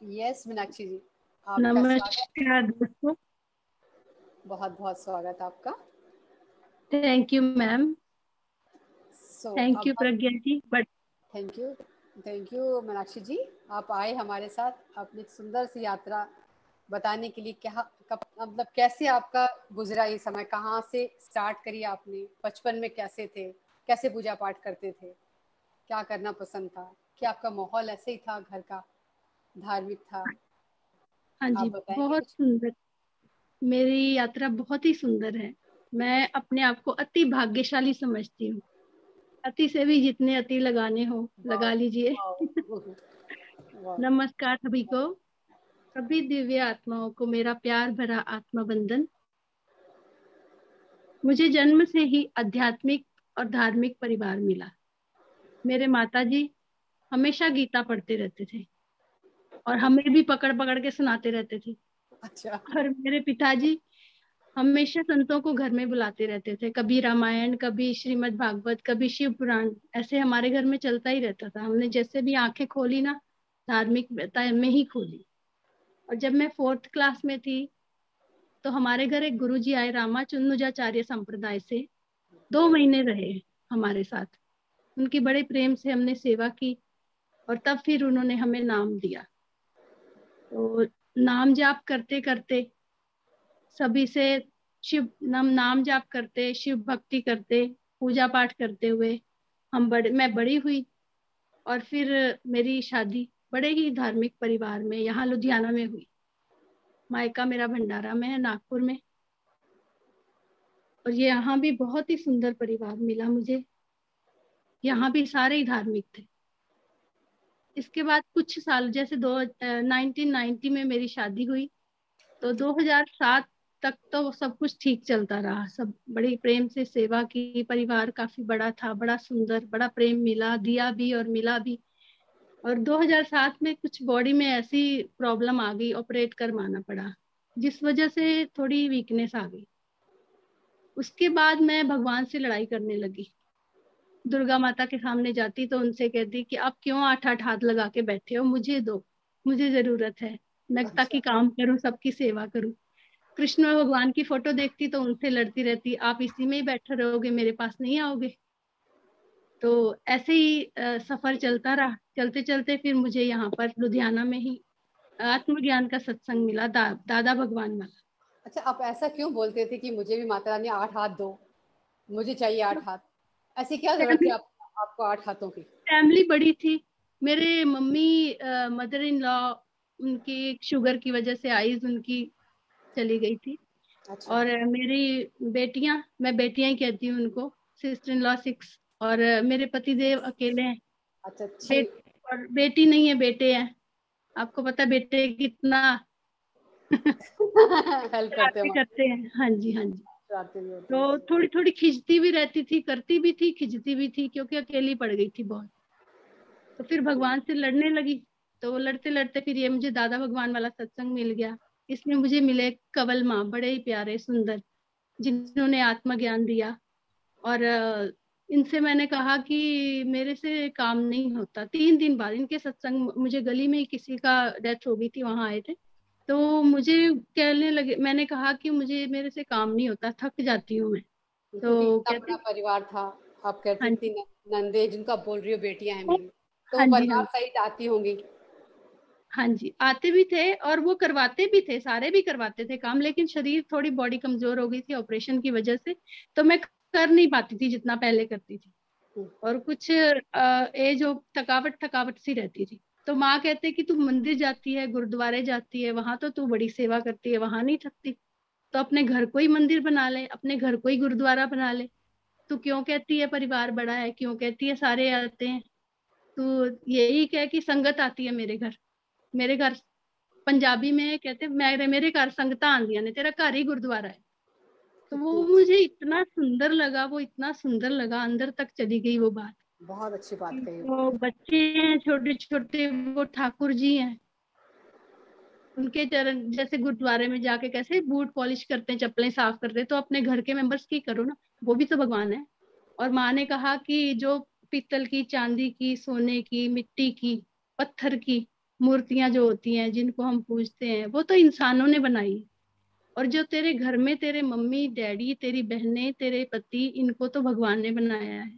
Yes Meenakshi जी, आपका स्वागत। नमस्कार दोस्तों। बहुत बहुत स्वागत आपका। Thank you ma'am. So thank अब यू हम Pragya ji. But thank you. Thank you Meenakshi ji, आप आए हमारे साथ अपनी एक सुंदर सी यात्रा बताने के लिए। क्या कब मतलब कैसे आपका गुजरा ये समय, कहाँ से स्टार्ट करी आपने, बचपन में कैसे थे, कैसे पूजा पाठ करते थे, क्या करना पसंद था, क्या आपका माहौल ऐसे ही था घर का, धार्मिक था? हाँ आप जी, बताएंगे बहुत कुछ? सुंदर। मेरी यात्रा बहुत ही सुंदर है। मैं अपने आप को अति भाग्यशाली समझती हूँ। अति से भी जितने अति लगाने हो वाह, लगा लीजिए। वाह, वाह। नमस्कार सभी को। सभी दिव्य आत्माओं को मेरा प्यार भरा आत्मा बंदन। मुझे जन्म से ही आध्यात्मिक और धार्मिक परिवार मिला। मेरे माताजी हमेशा गीता पढ़ते रहते थे और हमें भी पकड़ पकड़ के सुनाते रहते थे। अच्छा। और मेरे पिताजी हमेशा संतों को घर में बुलाते रहते थे, कभी रामायण, कभी श्रीमद् भागवत, कभी शिव पुराण। ऐसे हमारे घर में चलता ही रहता था। हमने जैसे भी आंखें खोली ना, धार्मिक में ही खोली। और जब मैं 4th क्लास में थी तो हमारे घर एक गुरुजी आए, रामाचुन्नुजाचार्य संप्रदाय से। 2 महीने रहे हमारे साथ। उनकी बड़े प्रेम से हमने सेवा की और तब फिर उन्होंने हमें नाम दिया। तो नाम जाप करते करते सभी से नाम जाप करते, शिव भक्ति करते, पूजा पाठ करते हुए मैं बड़ी हुई। और फिर मेरी शादी बड़े ही धार्मिक परिवार में यहाँ लुधियाना में हुई। मायका मेरा भंडारा में है, नागपुर में। और ये यहाँ भी बहुत ही सुंदर परिवार मिला मुझे। यहाँ भी सारे ही धार्मिक थे। इसके बाद कुछ साल, जैसे 1990 में मेरी शादी हुई, तो 2007 तक तो सब कुछ ठीक चलता रहा। सब बड़ी प्रेम से सेवा की। परिवार काफी बड़ा था, बड़ा सुंदर, बड़ा प्रेम मिला, दिया भी और मिला भी। और 2007 में कुछ बॉडी में ऐसी प्रॉब्लम आ गई, ऑपरेट करवाना पड़ा, जिस वजह से थोड़ी वीकनेस आ गई। उसके बाद मैं भगवान से लड़ाई करने लगी। दुर्गा माता के सामने जाती तो उनसे कहती कि आप क्यों 8-8 हाथ लगा के बैठे हो, मुझे दो, मुझे जरूरत है, मैं ताकि अच्छा। काम करूं, सबकी सेवा करूं। कृष्ण भगवान की फोटो देखती तो उनसे लड़ती रहती, आप इसी में ही बैठे रहोगे, मेरे पास नहीं आओगे। तो ऐसे ही सफर चलता रहा। चलते चलते फिर मुझे यहाँ पर लुधियाना में ही आत्मज्ञान का सत्संग मिला, दादा भगवान वाला। अच्छा, आप ऐसा क्यों बोलते थे कि मुझे भी माता रानी 8 हाथ दो, मुझे चाहिए 8 हाथ? ऐसी क्या ज़रूरत थी फैमिली आपको 8 हाथों की? फैमिली बड़ी थी। मेरे मम्मी, मदर इन लॉ, उनकी शुगर की वजह से आईज उनकी चली गई थी। अच्छा, और मेरी बेटियां, मैं बेटियां ही कहती हूँ उनको, सिस्टर इन लॉ 6। और मेरे पति देव अकेले हैं। अच्छा, बेट और बेटी नहीं है, बेटे हैं। आपको पता है बेटे कितना हेल्प करते शरारती हो? करते हैं। हाँ जी, हाँ जी। शरारती भी होती तो है। थोड़ी थोड़ी खिंचती भी रहती थी, करती भी थी, खिंचती भी थी, क्योंकि अकेली पड़ गई थी बहुत। तो फिर भगवान से लड़ने लगी। तो लड़ते लड़ते फिर ये मुझे दादा भगवान वाला सत्संग मिल गया। इसमें मुझे मिले कंवल माँ, बड़े ही प्यारे सुंदर, जिन्होंने आत्मज्ञान दिया। और इनसे मैंने कहा कि मेरे से काम नहीं होता। 3 दिन बाद इनके सत्संग, मुझे गली में ही किसी का डेथ हो गई थी, वहां आए थे। तो मुझे कहने लगे, मैंने कहा कि मुझे, मेरे से काम नहीं होता, थक जाती हूँ मैं। क्योंकि तो इतना कहते बड़ा परिवार था। आप कहती हाँ इतनी जी, नंदे जिनको आप बोल रही हो बेटियां हैं मेरी, तो वो हाँ जी, हाँ परिवार जी, सहित आती होंगी। हाँ जी, आते भी थे और वो करवाते भी थे, सारे भी करवाते थे काम। लेकिन शरीर, थोड़ी बॉडी कमजोर हो गई थी ऑपरेशन की वजह से। तो मैं कर नहीं पाती थी जितना पहले करती थी। हम्म, और कुछ एज हो, थकावट थकावट सी रहती थी। तो माँ कहते कि तू मंदिर जाती है, गुरुद्वारे जाती है, वहां तो तू बड़ी सेवा करती है, वहां नहीं थकती। तो अपने घर को ही मंदिर बना ले, अपने घर को ही गुरुद्वारा बना ले। तू क्यों कहती है परिवार बड़ा है, क्यों कहती है सारे आते हैं। तू यही कह कि संगत आती है मेरे घर। मेरे घर पंजाबी में कहते, मेरे मेरे घर संगतां आंदियां ने, तेरा घर ही गुरुद्वारा है। तो वो कितनी अच्छी, मुझे इतना सुंदर लगा, वो इतना सुंदर लगा, अंदर तक चली गई वो बात। बहुत अच्छी बात कही। तो बच्चे हैं छोटे छोटे, वो ठाकुर जी हैं, उनके चरण जैसे गुरुद्वारे में जाके कैसे बूट पॉलिश करते हैं, चप्पलें साफ करते हैं, तो अपने घर के मेंबर्स की करो ना, वो भी तो भगवान है। और माँ ने कहा कि जो पीतल की, चांदी की, सोने की, मिट्टी की, पत्थर की, मूर्तियां जो होती हैं जिनको हम पूजते हैं वो तो इंसानों ने बनाई है। और जो तेरे घर में तेरे मम्मी डैडी तेरी बहनें तेरे पति इनको तो भगवान ने बनाया है।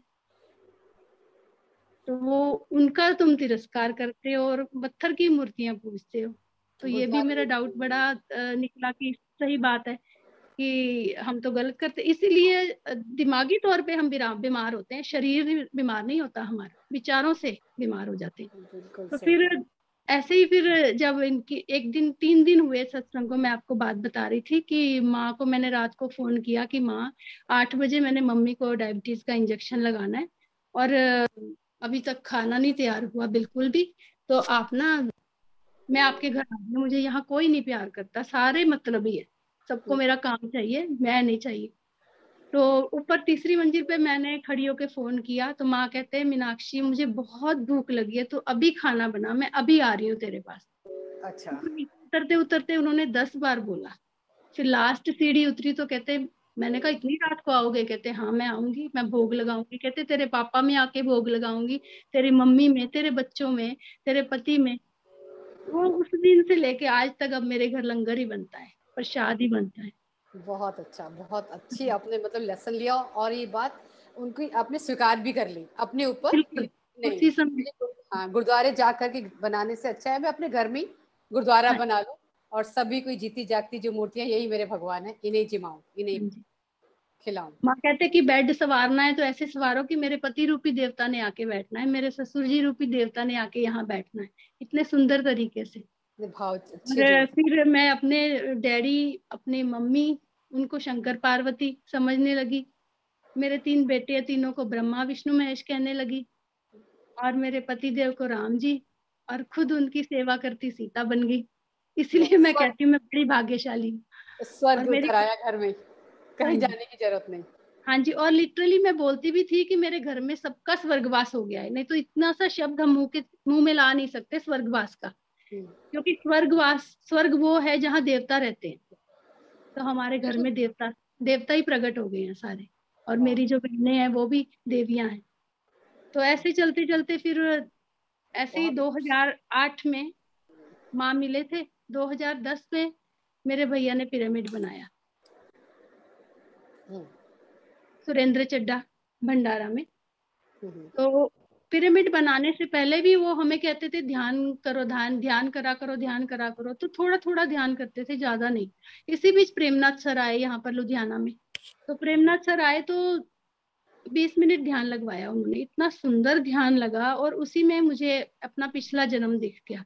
तो वो उनका तुम तिरस्कार करते हो और पत्थर की मूर्तियां पूजते हो। तो ये भी गुरुद्वारे मेरा डाउट बड़ा निकला कि सही बात है कि हम तो गलत करते, इसीलिए दिमागी तौर पे हम बीमार होते हैं, शरीर बीमार नहीं होता हमारा, विचारों से बीमार हो जाते हैं। बिल्कुल तो सही। फिर ऐसे ही फिर जब इनकी एक दिन 3 दिन हुए सत्संग को, मैं आपको बात बता रही थी कि माँ को मैंने रात को फोन किया कि माँ 8 बजे मैंने मम्मी को डायबिटीज का इंजेक्शन लगाना है और अभी तक खाना नहीं तैयार हुआ बिल्कुल भी, तो आप ना, मैं आपके घर आ रही हूँ, मुझे यहाँ कोई नहीं प्यार करता, सारे मतलबी है, सबको मेरा काम चाहिए, मैं नहीं चाहिए। तो ऊपर तीसरी मंजिल पे मैंने खड़ी होके फोन किया तो माँ कहते हैं मीनाक्षी मुझे बहुत भूख लगी है तो अभी खाना बना, मैं अभी आ रही हूँ तेरे पास। अच्छा। उतरते उतरते उन्होंने 10 बार बोला। फिर लास्ट सीढ़ी उतरी तो कहते, मैंने कहा इतनी रात को आओगे? कहते हाँ मैं आऊंगी, मैं भोग लगाऊंगी। कहते तेरे पापा में आके भोग लगाऊंगी, तेरी मम्मी में, तेरे बच्चों में, तेरे पति में। वो उस दिन से लेके आज तक अब मेरे घर लंगर ही बनता है, प्रसाद ही बनता है। बहुत अच्छा, बहुत अच्छी आपने मतलब लेसन लिया, और ये बात उनकी आपने स्वीकार भी कर ली अपने ऊपर कि बिल्कुल नहीं, उसी समय। मुझे हाँ गुरुद्वारे जा करके बनाने से अच्छा है मैं अपने घर में ही गुरुद्वारा हाँ बना लूं, और सभी कोई जीती जागती जो मूर्तियां यही मेरे भगवान है, इन्हें जिमाऊं, इन्हें हाँ जी। खिलाऊं। माँ कहते कि बेड संवारना है तो ऐसे संवारो कि मेरे पति रूपी देवता ने आके बैठना है, मेरे ससुर जी रूपी देवता ने आके यहाँ बैठना है, इतने सुंदर तरीके से। इतने भाव अच्छे जो। और फिर मैं अपने डैडी, अपनी मम्मी, उनको शंकर पार्वती समझने लगी। मेरे 3 बेटे हैं, तीनों को ब्रह्मा विष्णु महेश कहने लगी। और मेरे पति देव को राम जी, और खुद उनकी सेवा करती सीता बन गई। इसलिए मैं स्वर्ग, कहती हूँ मैं बड़ी भाग्यशाली हूँ। और स्वर्ग मेरी, उतर आया घर में, हाँ कहीं जी, जाने की जरूरत नहीं। हाँ जी, और लिटरली मैं बोलती भी थी कि मेरे घर में सबका स्वर्गवास हो गया है, नहीं तो इतना सा शब्द हम मुंह में ला नहीं सकते स्वर्गवास का। हम्म। क्योंकि स्वर्गवास, स्वर्ग वो है जहाँ देवता रहते हैं, तो हमारे घर में देवता, देवता ही प्रकट हो गए हैं सारे। और वाह। मेरी जो बहनें हैं वो भी देवियां हैं। तो ऐसे चलते चलते फिर ऐसे ही बहुत। 2008 में माँ मिले थे। 2010 में मेरे भैया ने पिरामिड बनाया, हम्म। सुरेंद्र चड्ढा, भंडारा में। हम्म। तो पिरामिड बनाने से पहले भी वो हमें कहते थे ध्यान करो, ध्यान ध्यान करा करो, ध्यान करा करो, तो थोड़ा थोड़ा ध्यान करते थे, ज्यादा नहीं। इसी बीच प्रेमनाथ सर आए यहाँ पर लुधियाना में। तो प्रेमनाथ सर आए तो 20 मिनट ध्यान लगवाया उन्होंने, इतना सुंदर ध्यान लगा। और उसी में मुझे अपना पिछला जन्म दिख गया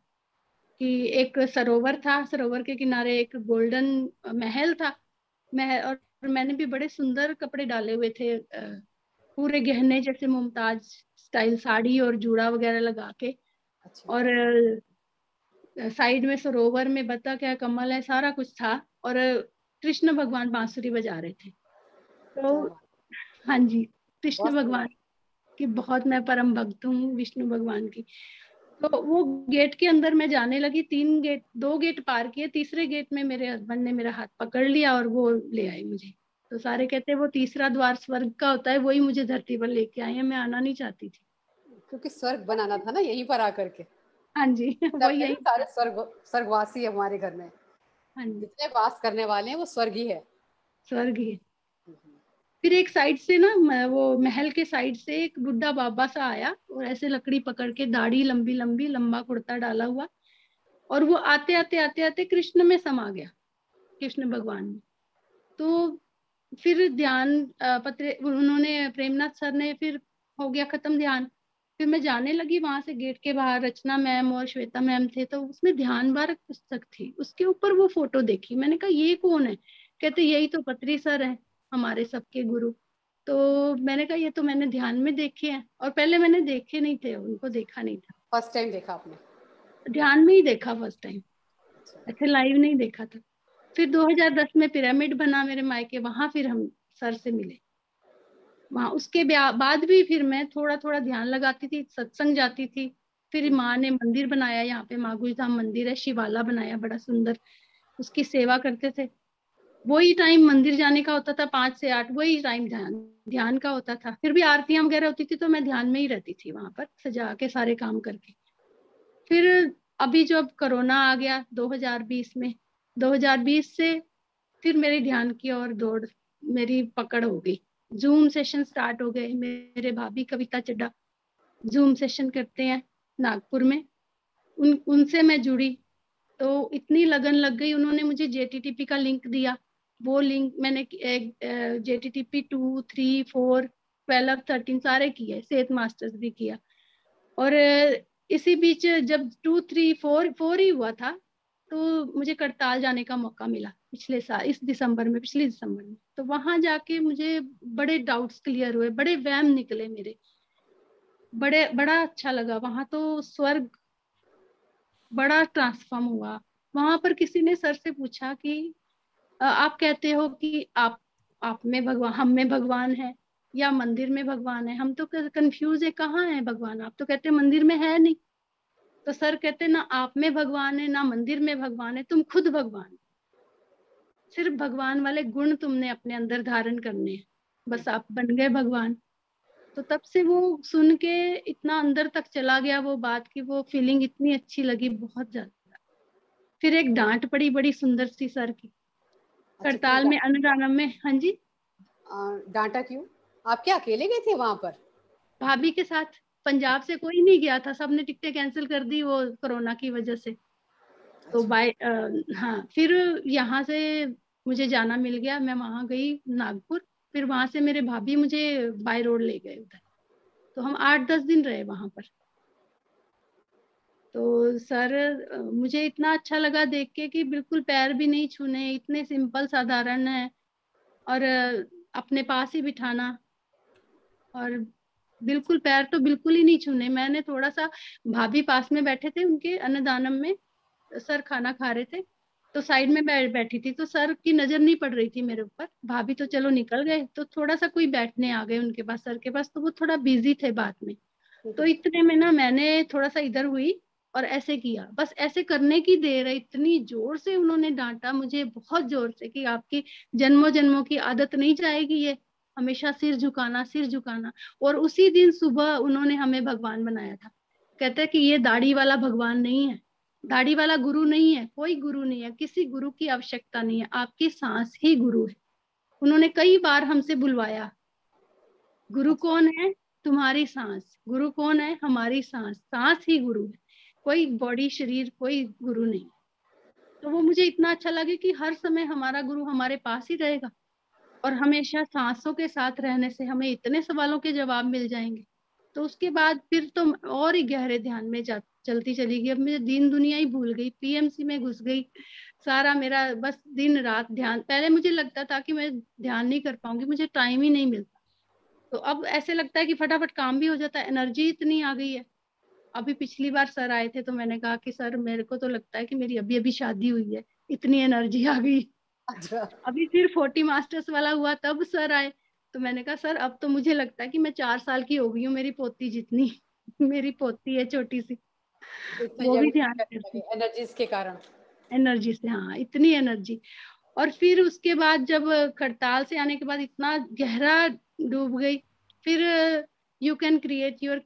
कि एक सरोवर था, सरोवर के किनारे एक गोल्डन महल था। महल, और मैंने भी बड़े सुंदर कपड़े डाले हुए थे, पूरे गहने जैसे मुमताज स्टाइल साड़ी और जूड़ा वगैरह लगा के। अच्छा। और साइड में सरोवर में बतख है, कमल है, सारा कुछ था। और कृष्ण भगवान बांसुरी बजा रहे थे। तो क्या बात। हाँ जी, कृष्ण बहुत सुंदर। भगवान की बहुत मैं परम भक्त हूँ, विष्णु भगवान की। तो वो गेट के अंदर मैं जाने लगी, 3 गेट, 2 गेट पार किए, तीसरे गेट में मेरे हस्बैंड ने मेरा हाथ पकड़ लिया और वो ले आए मुझे। तो सारे कहते हैं वो तीसरा द्वार स्वर्ग का होता है, वही मुझे धरती पर लेके आए हैं, मैं आना नहीं चाहती थी। क्योंकि स्वर्ग बनाना था ना यहीं पर आकर के, हाँ जी वही कहते हैं यही। ना सारे स्वर्ग, स्वर्गवासी है हमारे घर में, हाँ जी, जितने वास करने वाले हैं वो स्वर्ग ही है। स्वर्ग ही है। फिर एक साइड से ना वो महल के साइड से एक बुढ़ा बाबा सा आया और ऐसे लकड़ी पकड़ के, दाढ़ी लंबी लंबी, लंबा कुर्ता डाला हुआ। और वो आते आते आते आते कृष्ण में समा गया, कृष्ण भगवान में। तो फिर ध्यान पत्र उन्होंने, प्रेमनाथ सर ने, फिर हो गया खत्म ध्यान। फिर मैं जाने लगी वहां से, गेट के बाहर रचना मैम और श्वेता मैम थे, तो उसमें ध्यान बारक पुस्तक थी, उसके ऊपर वो फोटो देखी। मैंने कहा ये कौन है? कहते यही तो पत्री सर है, हमारे सबके गुरु। तो मैंने कहा ये तो मैंने ध्यान में देखे हैं, और पहले मैंने देखे नहीं थे, उनको देखा नहीं था, फर्स्ट टाइम देखा आपने? ध्यान में ही देखा फर्स्ट टाइम, ऐसे लाइव नहीं देखा था। फिर 2010 में पिरामिड बना मेरे मायके, वहां फिर हम सर से मिले। वहां उसके बाद भी फिर मैं थोड़ा थोड़ा ध्यान लगाती थी, सत्संग जाती थी। फिर माँ ने मंदिर बनाया यहाँ पे, मागुई धाम मंदिर है, शिवाला बनाया बड़ा सुंदर, उसकी सेवा करते थे। वही टाइम मंदिर जाने का होता था, 5 से 8, वही टाइम ध्यान ध्यान का होता था। फिर भी आरतियां वगैरह होती थी तो मैं ध्यान में ही रहती थी वहां पर, सजा के सारे काम करके। फिर अभी जो अब कोरोना आ गया 2020 में, 2020 से फिर मेरे ध्यान की ओर दौड़ मेरी पकड़ हो गई। जूम सेशन स्टार्ट हो गए। मेरे भाभी कविता चड्डा जूम सेशन करते हैं नागपुर में, उनसे मैं जुड़ी। तो इतनी लगन लग गई, उन्होंने मुझे JTTP का लिंक दिया। वो लिंक मैंने JTTP 2, 3, 4, 12, 13 सारे किए, सेहत मास्टर्स भी किया। और इसी बीच जब 2, 3, 4 ही हुआ था तो मुझे करताल जाने का मौका मिला पिछले साल, इस दिसंबर में, पिछले दिसंबर में। तो वहां जाके मुझे बड़े डाउट्स क्लियर हुए, बड़े वहम निकले मेरे, बड़ा अच्छा लगा वहां। तो स्वर्ग, बड़ा ट्रांसफॉर्म हुआ वहां पर। किसी ने सर से पूछा कि आप कहते हो कि आप में भगवान, हम में भगवान है या मंदिर में भगवान है? हम तो कंफ्यूज है, कहाँ है भगवान? आप तो कहते मंदिर में है नहीं। तो सर कहते ना आप में भगवान है ना मंदिर में भगवान है, तुम खुद भगवान हो। सिर्फ भगवान वाले गुण तुमने अपने अंदर धारण करने हैं, बस आप बन गए भगवान। तो तब से वो सुन के इतना अंदर तक चला गया वो बात की, वो फीलिंग इतनी अच्छी लगी, बहुत ज्यादा। फिर एक डांट पड़ी बड़ी सुंदर सी सर की, अच्छा, क्यों करताल में, अन्नदानम में। हाँ जी। डांटा क्यों? आप क्या अकेले गए थे वहां पर? भाभी के साथ। पंजाब से कोई नहीं गया था, सबने टिकटें कैंसिल कर दी वो कोरोना की वजह से। तो अच्छा। हाँ, फिर यहाँ से मुझे जाना मिल गया, मैं वहां गई नागपुर। फिर वहां से मेरे भाभी मुझे बाय रोड ले गए उधर। तो हम 8-10 दिन रहे वहां पर। तो सर मुझे इतना अच्छा लगा देख के कि बिल्कुल पैर भी नहीं छूने, इतने सिंपल साधारण है। और अपने पास ही बिठाना, और बिल्कुल पैर तो बिल्कुल ही नहीं छूने। मैंने थोड़ा सा, भाभी पास में बैठे थे उनके अन्नदानम में, सर खाना खा रहे थे, तो साइड में बैठी थी। तो सर की नजर नहीं पड़ रही थी मेरे ऊपर। भाभी तो चलो निकल गए, तो थोड़ा सा कोई बैठने आ गए उनके पास, सर के पास, तो वो थोड़ा बिजी थे बात में। तो इतने में ना मैंने थोड़ा सा इधर हुई और ऐसे किया, बस ऐसे करने की देर है, इतनी जोर से उन्होंने डांटा मुझे, बहुत जोर से, कि आपकी जन्मों जन्मों की आदत नहीं जाएगी ये, हमेशा सिर झुकाना, सिर झुकाना। और उसी दिन सुबह उन्होंने हमें भगवान बनाया था। कहते हैं कि ये दाढ़ी वाला भगवान नहीं है, दाढ़ी वाला गुरु नहीं है, कोई गुरु नहीं है, किसी गुरु की आवश्यकता नहीं है, आपकी सांस ही गुरु है। उन्होंने कई बार हमसे बुलवाया, गुरु अच्छा। कौन है? तुम्हारी सांस। गुरु कौन है? हमारी सांस, सांस ही गुरु है, कोई बॉडी शरीर कोई गुरु नहीं। तो वो मुझे इतना अच्छा लगे कि हर समय हमारा गुरु हमारे पास ही रहेगा, और हमेशा सांसों के साथ रहने से हमें इतने सवालों के जवाब मिल जाएंगे। तो उसके बाद फिर तो और ही गहरे ध्यान में चलती चली गई। अब मैं दीन दुनिया ही भूल गई, PMC में घुस गई। सारा मेरा बस दिन रात ध्यान। पहले मुझे लगता था कि मैं ध्यान नहीं कर पाऊंगी, मुझे टाइम ही नहीं मिलता। तो अब ऐसे लगता है कि फटाफट काम भी हो जाता है, एनर्जी इतनी आ गई है। अभी पिछली बार सर आए थे तो मैंने कहा कि सर मेरे को तो लगता है कि मेरी अभी अभी शादी हुई है, इतनी एनर्जी आ गई। अच्छा। अभी फिर 40 मास्टर्स वाला हुआ तब सर आए। तो मैंने कहा सर अब तो मुझे लगता है कि मैं 4 साल की हो गई हूँ, मेरी पोती जितनी। मेरी पोती है छोटी सी, इतना वो भी यंग ध्यान करने करती, लगे एनर्जीज के कारण। एनर्जी से, हाँ इतनी एनर्जी। और फिर उसके बाद जब खड़ताल से आने के बाद इतना गहरा डूब गई। फिर you can create your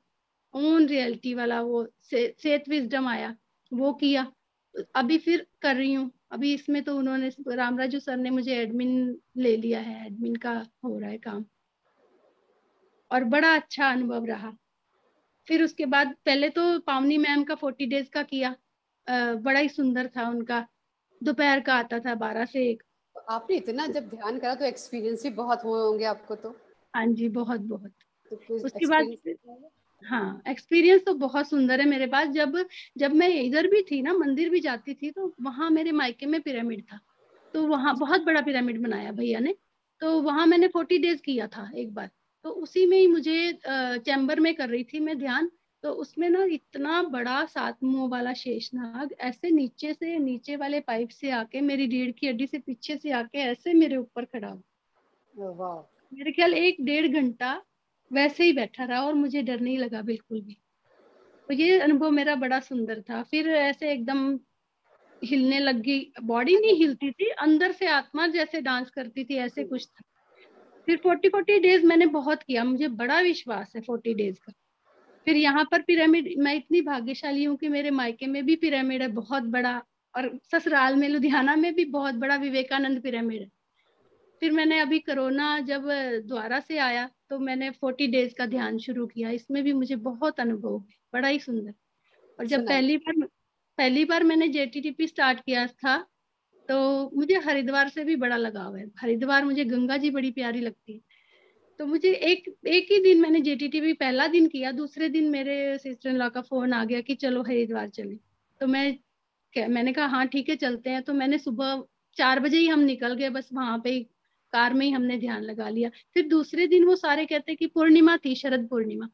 own reality वाला वो सेत विजडम आया, वो किया। अभी फिर कर रही हूँ। अभी इसमें तो उन्होंने, रामराजू सर ने मुझे एडमिन ले लिया है, एडमिन का हो रहा है काम, और बड़ा अच्छा अनुभव रहा। फिर उसके बाद पहले तो पावनी मैम का 40 डेज का किया, बड़ा ही सुंदर था उनका। दोपहर का आता था 12 से 1। तो आपने इतना जब ध्यान करा तो एक्सपीरियंस भी बहुत हुए होंगे आपको तो। हाँ जी, बहुत बहुत। तो कुछ उसके बाद एक्सपीरियंस? हाँ, एक्सपीरियंस तो बहुत सुंदर है मेरे पास। जब जब मैं इधर भी थी ना, मंदिर भी जाती थी, तो वहां मेरे मायके में पिरामिड था। तो वहां बहुत बड़ा पिरामिड बनाया भैया ने। तो वहां मैंने 40 डेज किया था एक बार। तो उसी में ही मुझे चैम्बर में कर रही थी मैं ध्यान। तो उसमें ना इतना बड़ा 7 मुंह वाला शेषनाग ऐसे नीचे से, नीचे वाले पाइप से आके मेरी रीढ़ की हड्डी से पीछे से आके ऐसे मेरे ऊपर खड़ा हुआ। वाह। मेरे ख्याल 1-1.5 घंटा वैसे ही बैठा रहा और मुझे डर नहीं लगा बिल्कुल भी। तो ये अनुभव मेरा बड़ा सुंदर था। फिर ऐसे एकदम हिलने लग गई, बॉडी नहीं हिलती थी, अंदर से आत्मा जैसे डांस करती थी, ऐसे कुछ था। फिर 40 डेज मैंने बहुत किया, मुझे बड़ा विश्वास है 40 डेज का। फिर यहाँ पर पिरामिड, मैं इतनी भाग्यशाली हूँ कि मेरे मायके में भी पिरामिड है बहुत बड़ा, और ससुराल में लुधियाना में भी बहुत बड़ा विवेकानंद पिरामिड है। फिर मैंने अभी कोरोना जब दोबारा से आया तो मैंने 40 डेज का ध्यान शुरू किया, इसमें भी मुझे बहुत अनुभव हुआ, बड़ा ही सुंदर। और जब सुनाइए। पहली बार मैंने जेटीटीपी स्टार्ट किया था तो मुझे हरिद्वार से भी बड़ा लगाव है। हरिद्वार मुझे गंगा जी बड़ी प्यारी लगती है। तो मुझे एक एक ही दिन मैंने जेटीटीपी पहला दिन किया, दूसरे दिन मेरे सिस्टर इन लॉ का फोन आ गया कि चलो हरिद्वार चले। तो मैंने कहा हाँ ठीक है चलते हैं। तो मैंने सुबह 4 बजे ही हम निकल गए, बस वहां पे कार में ही हमने ध्यान लगा लिया। फिर दूसरे दिन वो सारे कहते कि पूर्णिमा थी, शरद पूर्णिमा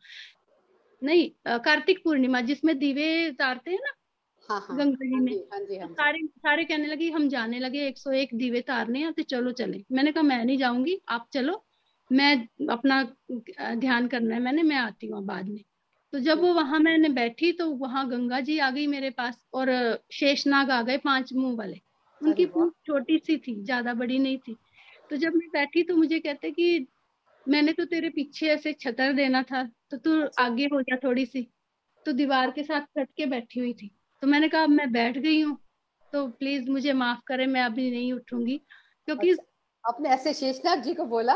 नहीं, कार्तिक पूर्णिमा, जिसमें दीवे उतारते हैं ना हाँ हाँ गंगा जी हाँ में। जी हाँ जी तो हाँ जी। सारे सारे कहने लगे, हम जाने लगे 101 दीवे तारने हैं तो चलो चले। मैंने कहा मैं नहीं जाऊंगी, आप चलो, मैं अपना ध्यान करना है मैंने, मैं आती हूँ बाद में। तो जब वो वहां मैंने बैठी तो वहां गंगा जी आ गई मेरे पास, और शेषनाग आ गए 5 मुंह वाले। अरे उनकी वाह। पूंछ छोटी सी थी, ज्यादा बड़ी नहीं थी। तो जब मैं बैठी तो मुझे कहते कि मैंने तो तेरे पीछे ऐसे छतर देना था तो तू अच्छा आगे हो जा थोड़ी सी। तो दीवार के साथ सट के बैठी हुई थी। तो मैंने कहा अब मैं बैठ गई हूँ तो प्लीज मुझे माफ करें, मैं अभी नहीं उठूंगी क्योंकि। अच्छा, आपने ऐसे शेषनाग जी को बोला?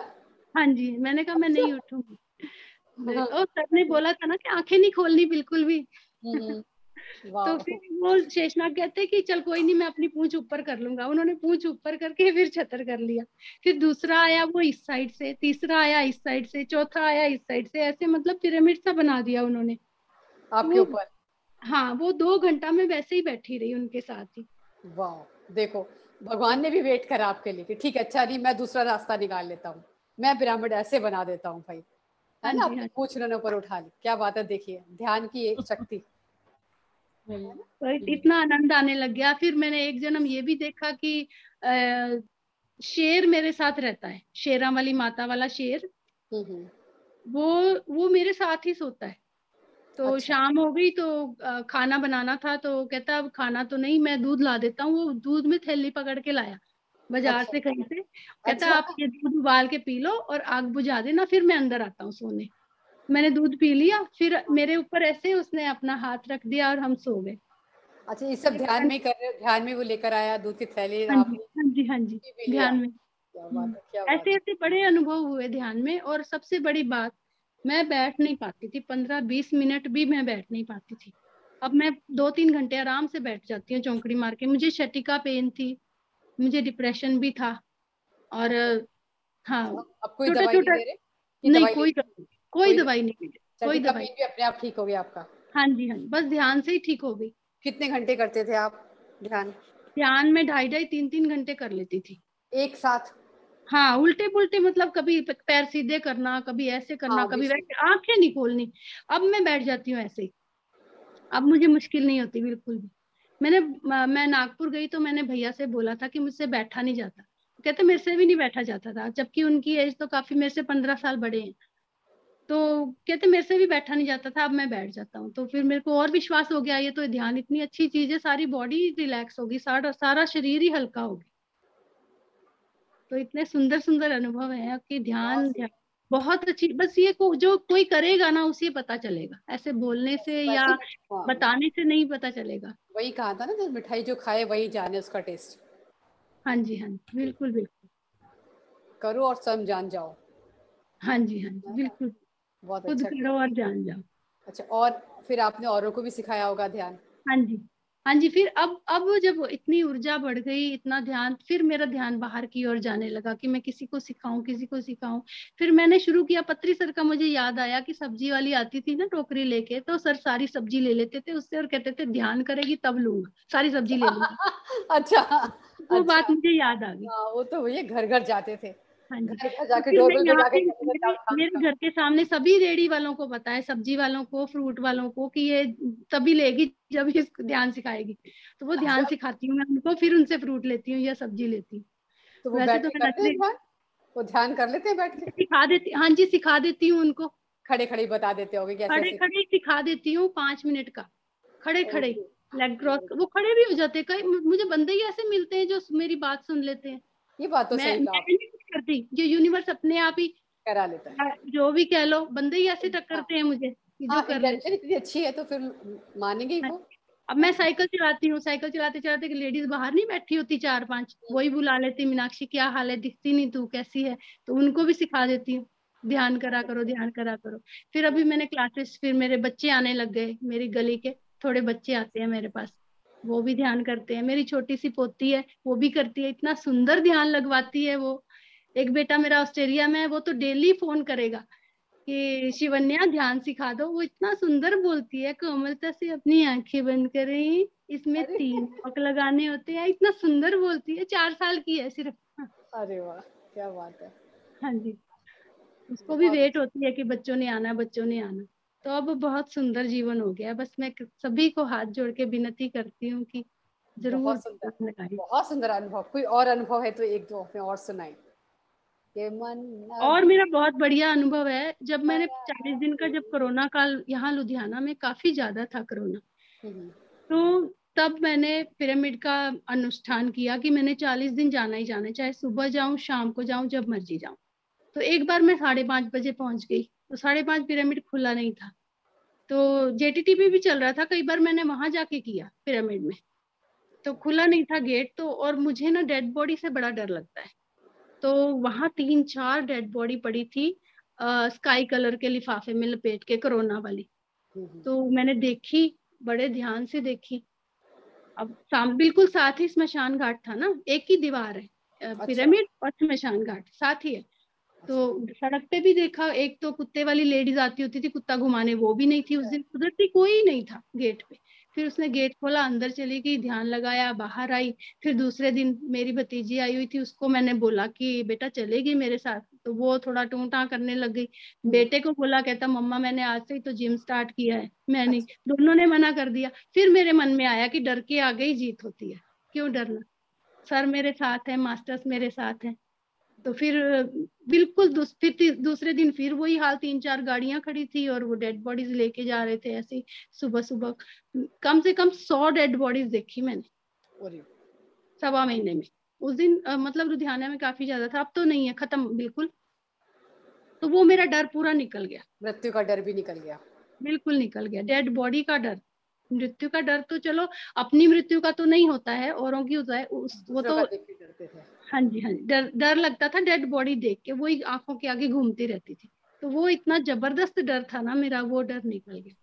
हाँ जी, मैंने कहा मैं अच्छा। नहीं उठूंगी। और सर ने बोला था ना कि आंखें नहीं खोलनी बिल्कुल भी। तो वाह। फिर वो शेषनाग कहते कि चल कोई नहीं, मैं अपनी पूंछ ऊपर कर लूंगा। उन्होंने पूंछ ऊपर करके फिर छतर कर लिया। फिर दूसरा आया वो इस साइड से, तीसरा आया इस साइड से, चौथा आया इस साइड से, ऐसे मतलब पिरामिड सा बना दिया उन्होंने। तो आपके वो, ऊपर? हाँ वो 2 घंटा में वैसे ही बैठी रही उनके साथ ही। वाह, देखो, भगवान ने भी वेट करा आपके लिए कि ठीक है, अच्छा नहीं, मैं दूसरा रास्ता निकाल लेता हूँ, मैं पिरामिड ऐसे बना देता हूँ भाई, हाँ है ना? जी अपनी हाँ पूछ उन्होंने ऊपर उठा ली, क्या बात है, देखिए ध्यान की एक शक्ति, जी। है ना? तो इतना आनंद आने लग गया। फिर मैंने एक जन्म ये भी देखा कि शेर मेरे साथ रहता है, शेरा वाली माता वाला शेर, हम्म। वो वो मेरे साथ ही सोता है। तो अच्छा शाम हो गई तो खाना बनाना था तो कहता अब खाना तो नहीं, मैं दूध ला देता हूँ। वो दूध में थैली पकड़ के लाया बाजार अच्छा से कहीं से। कहता अच्छा। आप ये दूध उबाल के पी लो और आग बुझा देना, फिर मैं अंदर आता हूँ सोने। मैंने दूध पी लिया, फिर मेरे ऊपर ऐसे उसने अपना हाथ रख दिया और हम सो गए। अच्छा, ये सब फिर ध्यान में ही कर रहे हो? ध्यान में वो लेकर आया दूध की थैली, हाँ जी आपने हाँ जी हाँ जी, पी भी लिया? ध्यान में। क्या बात है, क्या बात ऐसे है। ऐसे बड़े अनुभव हुए ध्यान में। और सबसे बड़ी बात, मैं बैठ नहीं पाती थी, 15-20 मिनट भी मैं बैठ नहीं पाती थी। अब मैं 2-3 घंटे आराम से बैठ जाती हूँ चौंकड़ी मार के। मुझे शटिका पेन थी, मुझे डिप्रेशन भी था, और अच्छा, हाँ, तो अब कोई छोटा दवाई नहीं छोटा। दे रहे कि नहीं, दवाई लेते? कोई कोई दवाई नहीं दवाई? दी, कोई चटिका दवाई। पेन भी अपने आप ठीक हो गया आपका? हाँ जी हाँ जी, बस ध्यान से ही ठीक हो गई। कितने घंटे करते थे आप ध्यान? ध्यान में 2.5-3 घंटे कर लेती थी। एक साथ? हाँ, उल्टे पुल्टे, मतलब कभी पैर सीधे करना, कभी ऐसे हाँ, करना, कभी विष्णु। वैसे, आंखें नहीं खोलनी। अब मैं बैठ जाती हूँ ऐसे ही। अब मुझे मुश्किल नहीं होती बिल्कुल भी। मैं नागपुर गई तो मैंने भैया से बोला था कि मुझसे बैठा नहीं जाता। कहते मेरे से भी नहीं बैठा जाता था, जबकि उनकी एज तो काफी मेरे से 15 साल बड़े हैं। तो कहते मेरे से भी बैठा नहीं जाता था, अब मैं बैठ जाता हूँ। तो फिर मेरे को और विश्वास हो गया, ये तो ध्यान इतनी अच्छी चीज है, सारी बॉडी रिलैक्स होगी, सारा सारा शरीर ही हल्का होगी। तो इतने सुंदर सुंदर अनुभव है कि बहुत ध्यान सही। ध्यान बहुत अच्छी। बस ये जो कोई करेगा ना उसे पता चलेगा, ऐसे बोलने वैसे से या वैसे ही, हाँ, बताने से नहीं पता चलेगा। वही कहा था ना, जो मिठाई जो खाए वही जाने उसका टेस्ट। हाँ जी हाँ जी, बिल्कुल बिल्कुल। करो और सब जान जाओ। हाँ जी हाँ जी, है ना? बिल्कुल। बहुत खुद अच्छा करो किया। और जान जाओ। अच्छा, और फिर आपने औरों को भी सिखाया होगा ध्यान? हाँ जी हाँ जी। फिर अब जब इतनी ऊर्जा बढ़ गई, इतना ध्यान, फिर मेरा ध्यान बाहर की ओर जाने लगा कि मैं किसी को सिखाऊं, किसी को सिखाऊं। फिर मैंने शुरू किया, पत्री सर का मुझे याद आया कि सब्जी वाली आती थी ना टोकरी लेके, तो सर सारी सब्जी ले लेते थे उससे और कहते थे ध्यान करेगी तब लूंगा, सारी सब्जी ले लूंगा। अच्छा वो अच्छा। बात मुझे याद आ गई। हाँ, वो तो भैया घर घर जाते थे, हाँ जी। घर घर तो जाके फिर मैं डोरबेल यहाँ बजा के पे कहते थे मेरे ध्यान मेरे करो। घर के सामने सभी रेडी वालों को बताया, सब्जी वालों को, फ्रूट वालों को, कि ये तभी लेगी जब ये ध्यान सिखाएगी। तो वो ध्यान अच्छा, सिखाती हूँ मैं उनको, फिर उनसे फ्रूट लेती हूँ या सब्जी लेती हूँ। तो वो वैसे बैठ तो के मैं करते हैं नखरे ध्यान? वो ध्यान कर लेते हैं बैठ के? सिखा देती, हाँ जी सिखा देती हूँ उनको। खड़े खड़े ही बता देते होगे कैसे खड़े ऐसे? खड़े ही सिखा देती हूँ, 5 मिनट का, खड़े खड़े। ओके। लेग क्रॉस, वो खड़े भी हो जाते हैं। कई मुझे बंदे ही ऐसे मिलते हैं जो मेरी बात सुन लेते हैं। ये बात तो सही कहा मैं आप। नहीं कुछ करती, जो यूनिवर्स अपने आप ही, करा लेता है। जो भी कह लो, बंदे ही ऐसे हाँ, टक्करते हैं मुझे। कि जो हाँ, कर लेते। इंटेंशन इतनी अच्छी है तो फिर मानेंगे ही वो। अब मैं साइकिल चलाती हूँ, साइकिल चलाते चलाते लेडीज बाहर नहीं बैठी होती 4-5, वही बुला लेती, मीनाक्षी क्या हाल है, दिखती नहीं तू, कैसी है, तो उनको भी सिखा देती हूँ, ध्यान करा करो, ध्यान करा करो। फिर अभी मैंने क्लासेस, फिर मेरे बच्चे आने लग गए, मेरी गली के थोड़े बच्चे आते हैं मेरे पास, वो भी ध्यान करते हैं। मेरी छोटी सी पोती है, वो भी करती है, इतना सुंदर ध्यान लगवाती है वो। एक बेटा मेरा ऑस्ट्रेलिया में है, वो तो डेली फोन करेगा कि शिवन्या ध्यान सिखा दो। वो इतना सुंदर बोलती है, कोमलता से अपनी आंखें बंद करें, इसमें अरे 3 पक लगाने होते हैं, इतना सुंदर बोलती है, 4 साल की है सिर्फ। हाँ। अरे वाह, क्या बात है। हाँ जी। उसको भी बहुत वेट होती है कि बच्चों ने आना, बच्चों ने आना। तो अब बहुत सुंदर जीवन हो गया। बस मैं सभी को हाथ जोड़ के विनती करती हूँ कि जरूर बहुत सुंदर, ध्यान लगाएं। बहुत सुंदर अनुभव। कोई और अनुभव है तो एक दो अपने और सुनाए। ये मन और अभी मेरा बहुत बढ़िया अनुभव है, जब मैंने भरा 40 दिन का, जब कोरोना काल यहाँ लुधियाना में काफी ज्यादा था कोरोना, है। तो तब मैंने पिरामिड का अनुष्ठान किया कि मैंने 40 दिन जाना ही जाना है, चाहे सुबह जाऊं शाम को जाऊं जब मर्जी जाऊं। तो एक बार मैं 5:30 बजे पहुंच गई, तो 5:30 पिरामिड खुला नहीं था। तो जेटीटीपी भी चल रहा था, कई बार मैंने वहां जाके किया पिरामिड में, तो खुला नहीं था गेट। तो और मुझे ना डेड बॉडी से बड़ा डर लगता है, तो वहां 3-4 डेड बॉडी पड़ी थी, स्काई कलर के लिफाफे में लपेट के, कोरोना वाली। तो मैंने देखी, बड़े ध्यान से देखी। अब बिल्कुल साथ ही स्मशान घाट था ना, एक ही दीवार है, अच्छा पिरामिड और स्मशान घाट साथ ही है। तो अच्छा। सड़क पे भी देखा, एक तो कुत्ते वाली लेडीज आती होती थी कुत्ता घुमाने, वो भी नहीं थी उस दिन, उधर थी कोई नहीं था गेट पे। फिर उसने गेट खोला, अंदर चली गई, ध्यान लगाया, बाहर आई। फिर दूसरे दिन मेरी भतीजी आई हुई थी, उसको मैंने बोला कि बेटा चलेगी मेरे साथ, तो वो थोड़ा टूं टां करने लग गई। बेटे को बोला, कहता मम्मा मैंने आज से ही तो जिम स्टार्ट किया है। मैं नहीं, अच्छा दोनों ने मना कर दिया। फिर मेरे मन में आया कि डर के आगे ही जीत होती है, क्यों डरना, सर मेरे साथ है, मास्टर्स मेरे साथ हैं। तो फिर बिल्कुल दूसरे दिन फिर वही हाल, 3-4 गाड़ियां खड़ी थी और वो डेड बॉडीज लेके जा रहे थे ऐसे ही सुबह सुबह। कम से कम 100 डेड बॉडीज देखी मैंने अरे, 1.25 महीने में। उस दिन मतलब लुधियाना में काफी ज्यादा था, अब तो नहीं है, खत्म बिल्कुल। तो वो मेरा डर पूरा निकल गया, मृत्यु का डर भी निकल गया। बिल्कुल निकल गया, डेड बॉडी का डर। मृत्यु का डर तो चलो, अपनी मृत्यु का तो नहीं होता है, औरों की होता है वो दूसरों तो। का देख के डरते थे। हाँ जी, हाँ जी, डर डर लगता था डेड बॉडी देख के, वही आंखों के आगे घूमती रहती थी। तो वो इतना जबरदस्त डर था ना मेरा, वो डर निकल गया।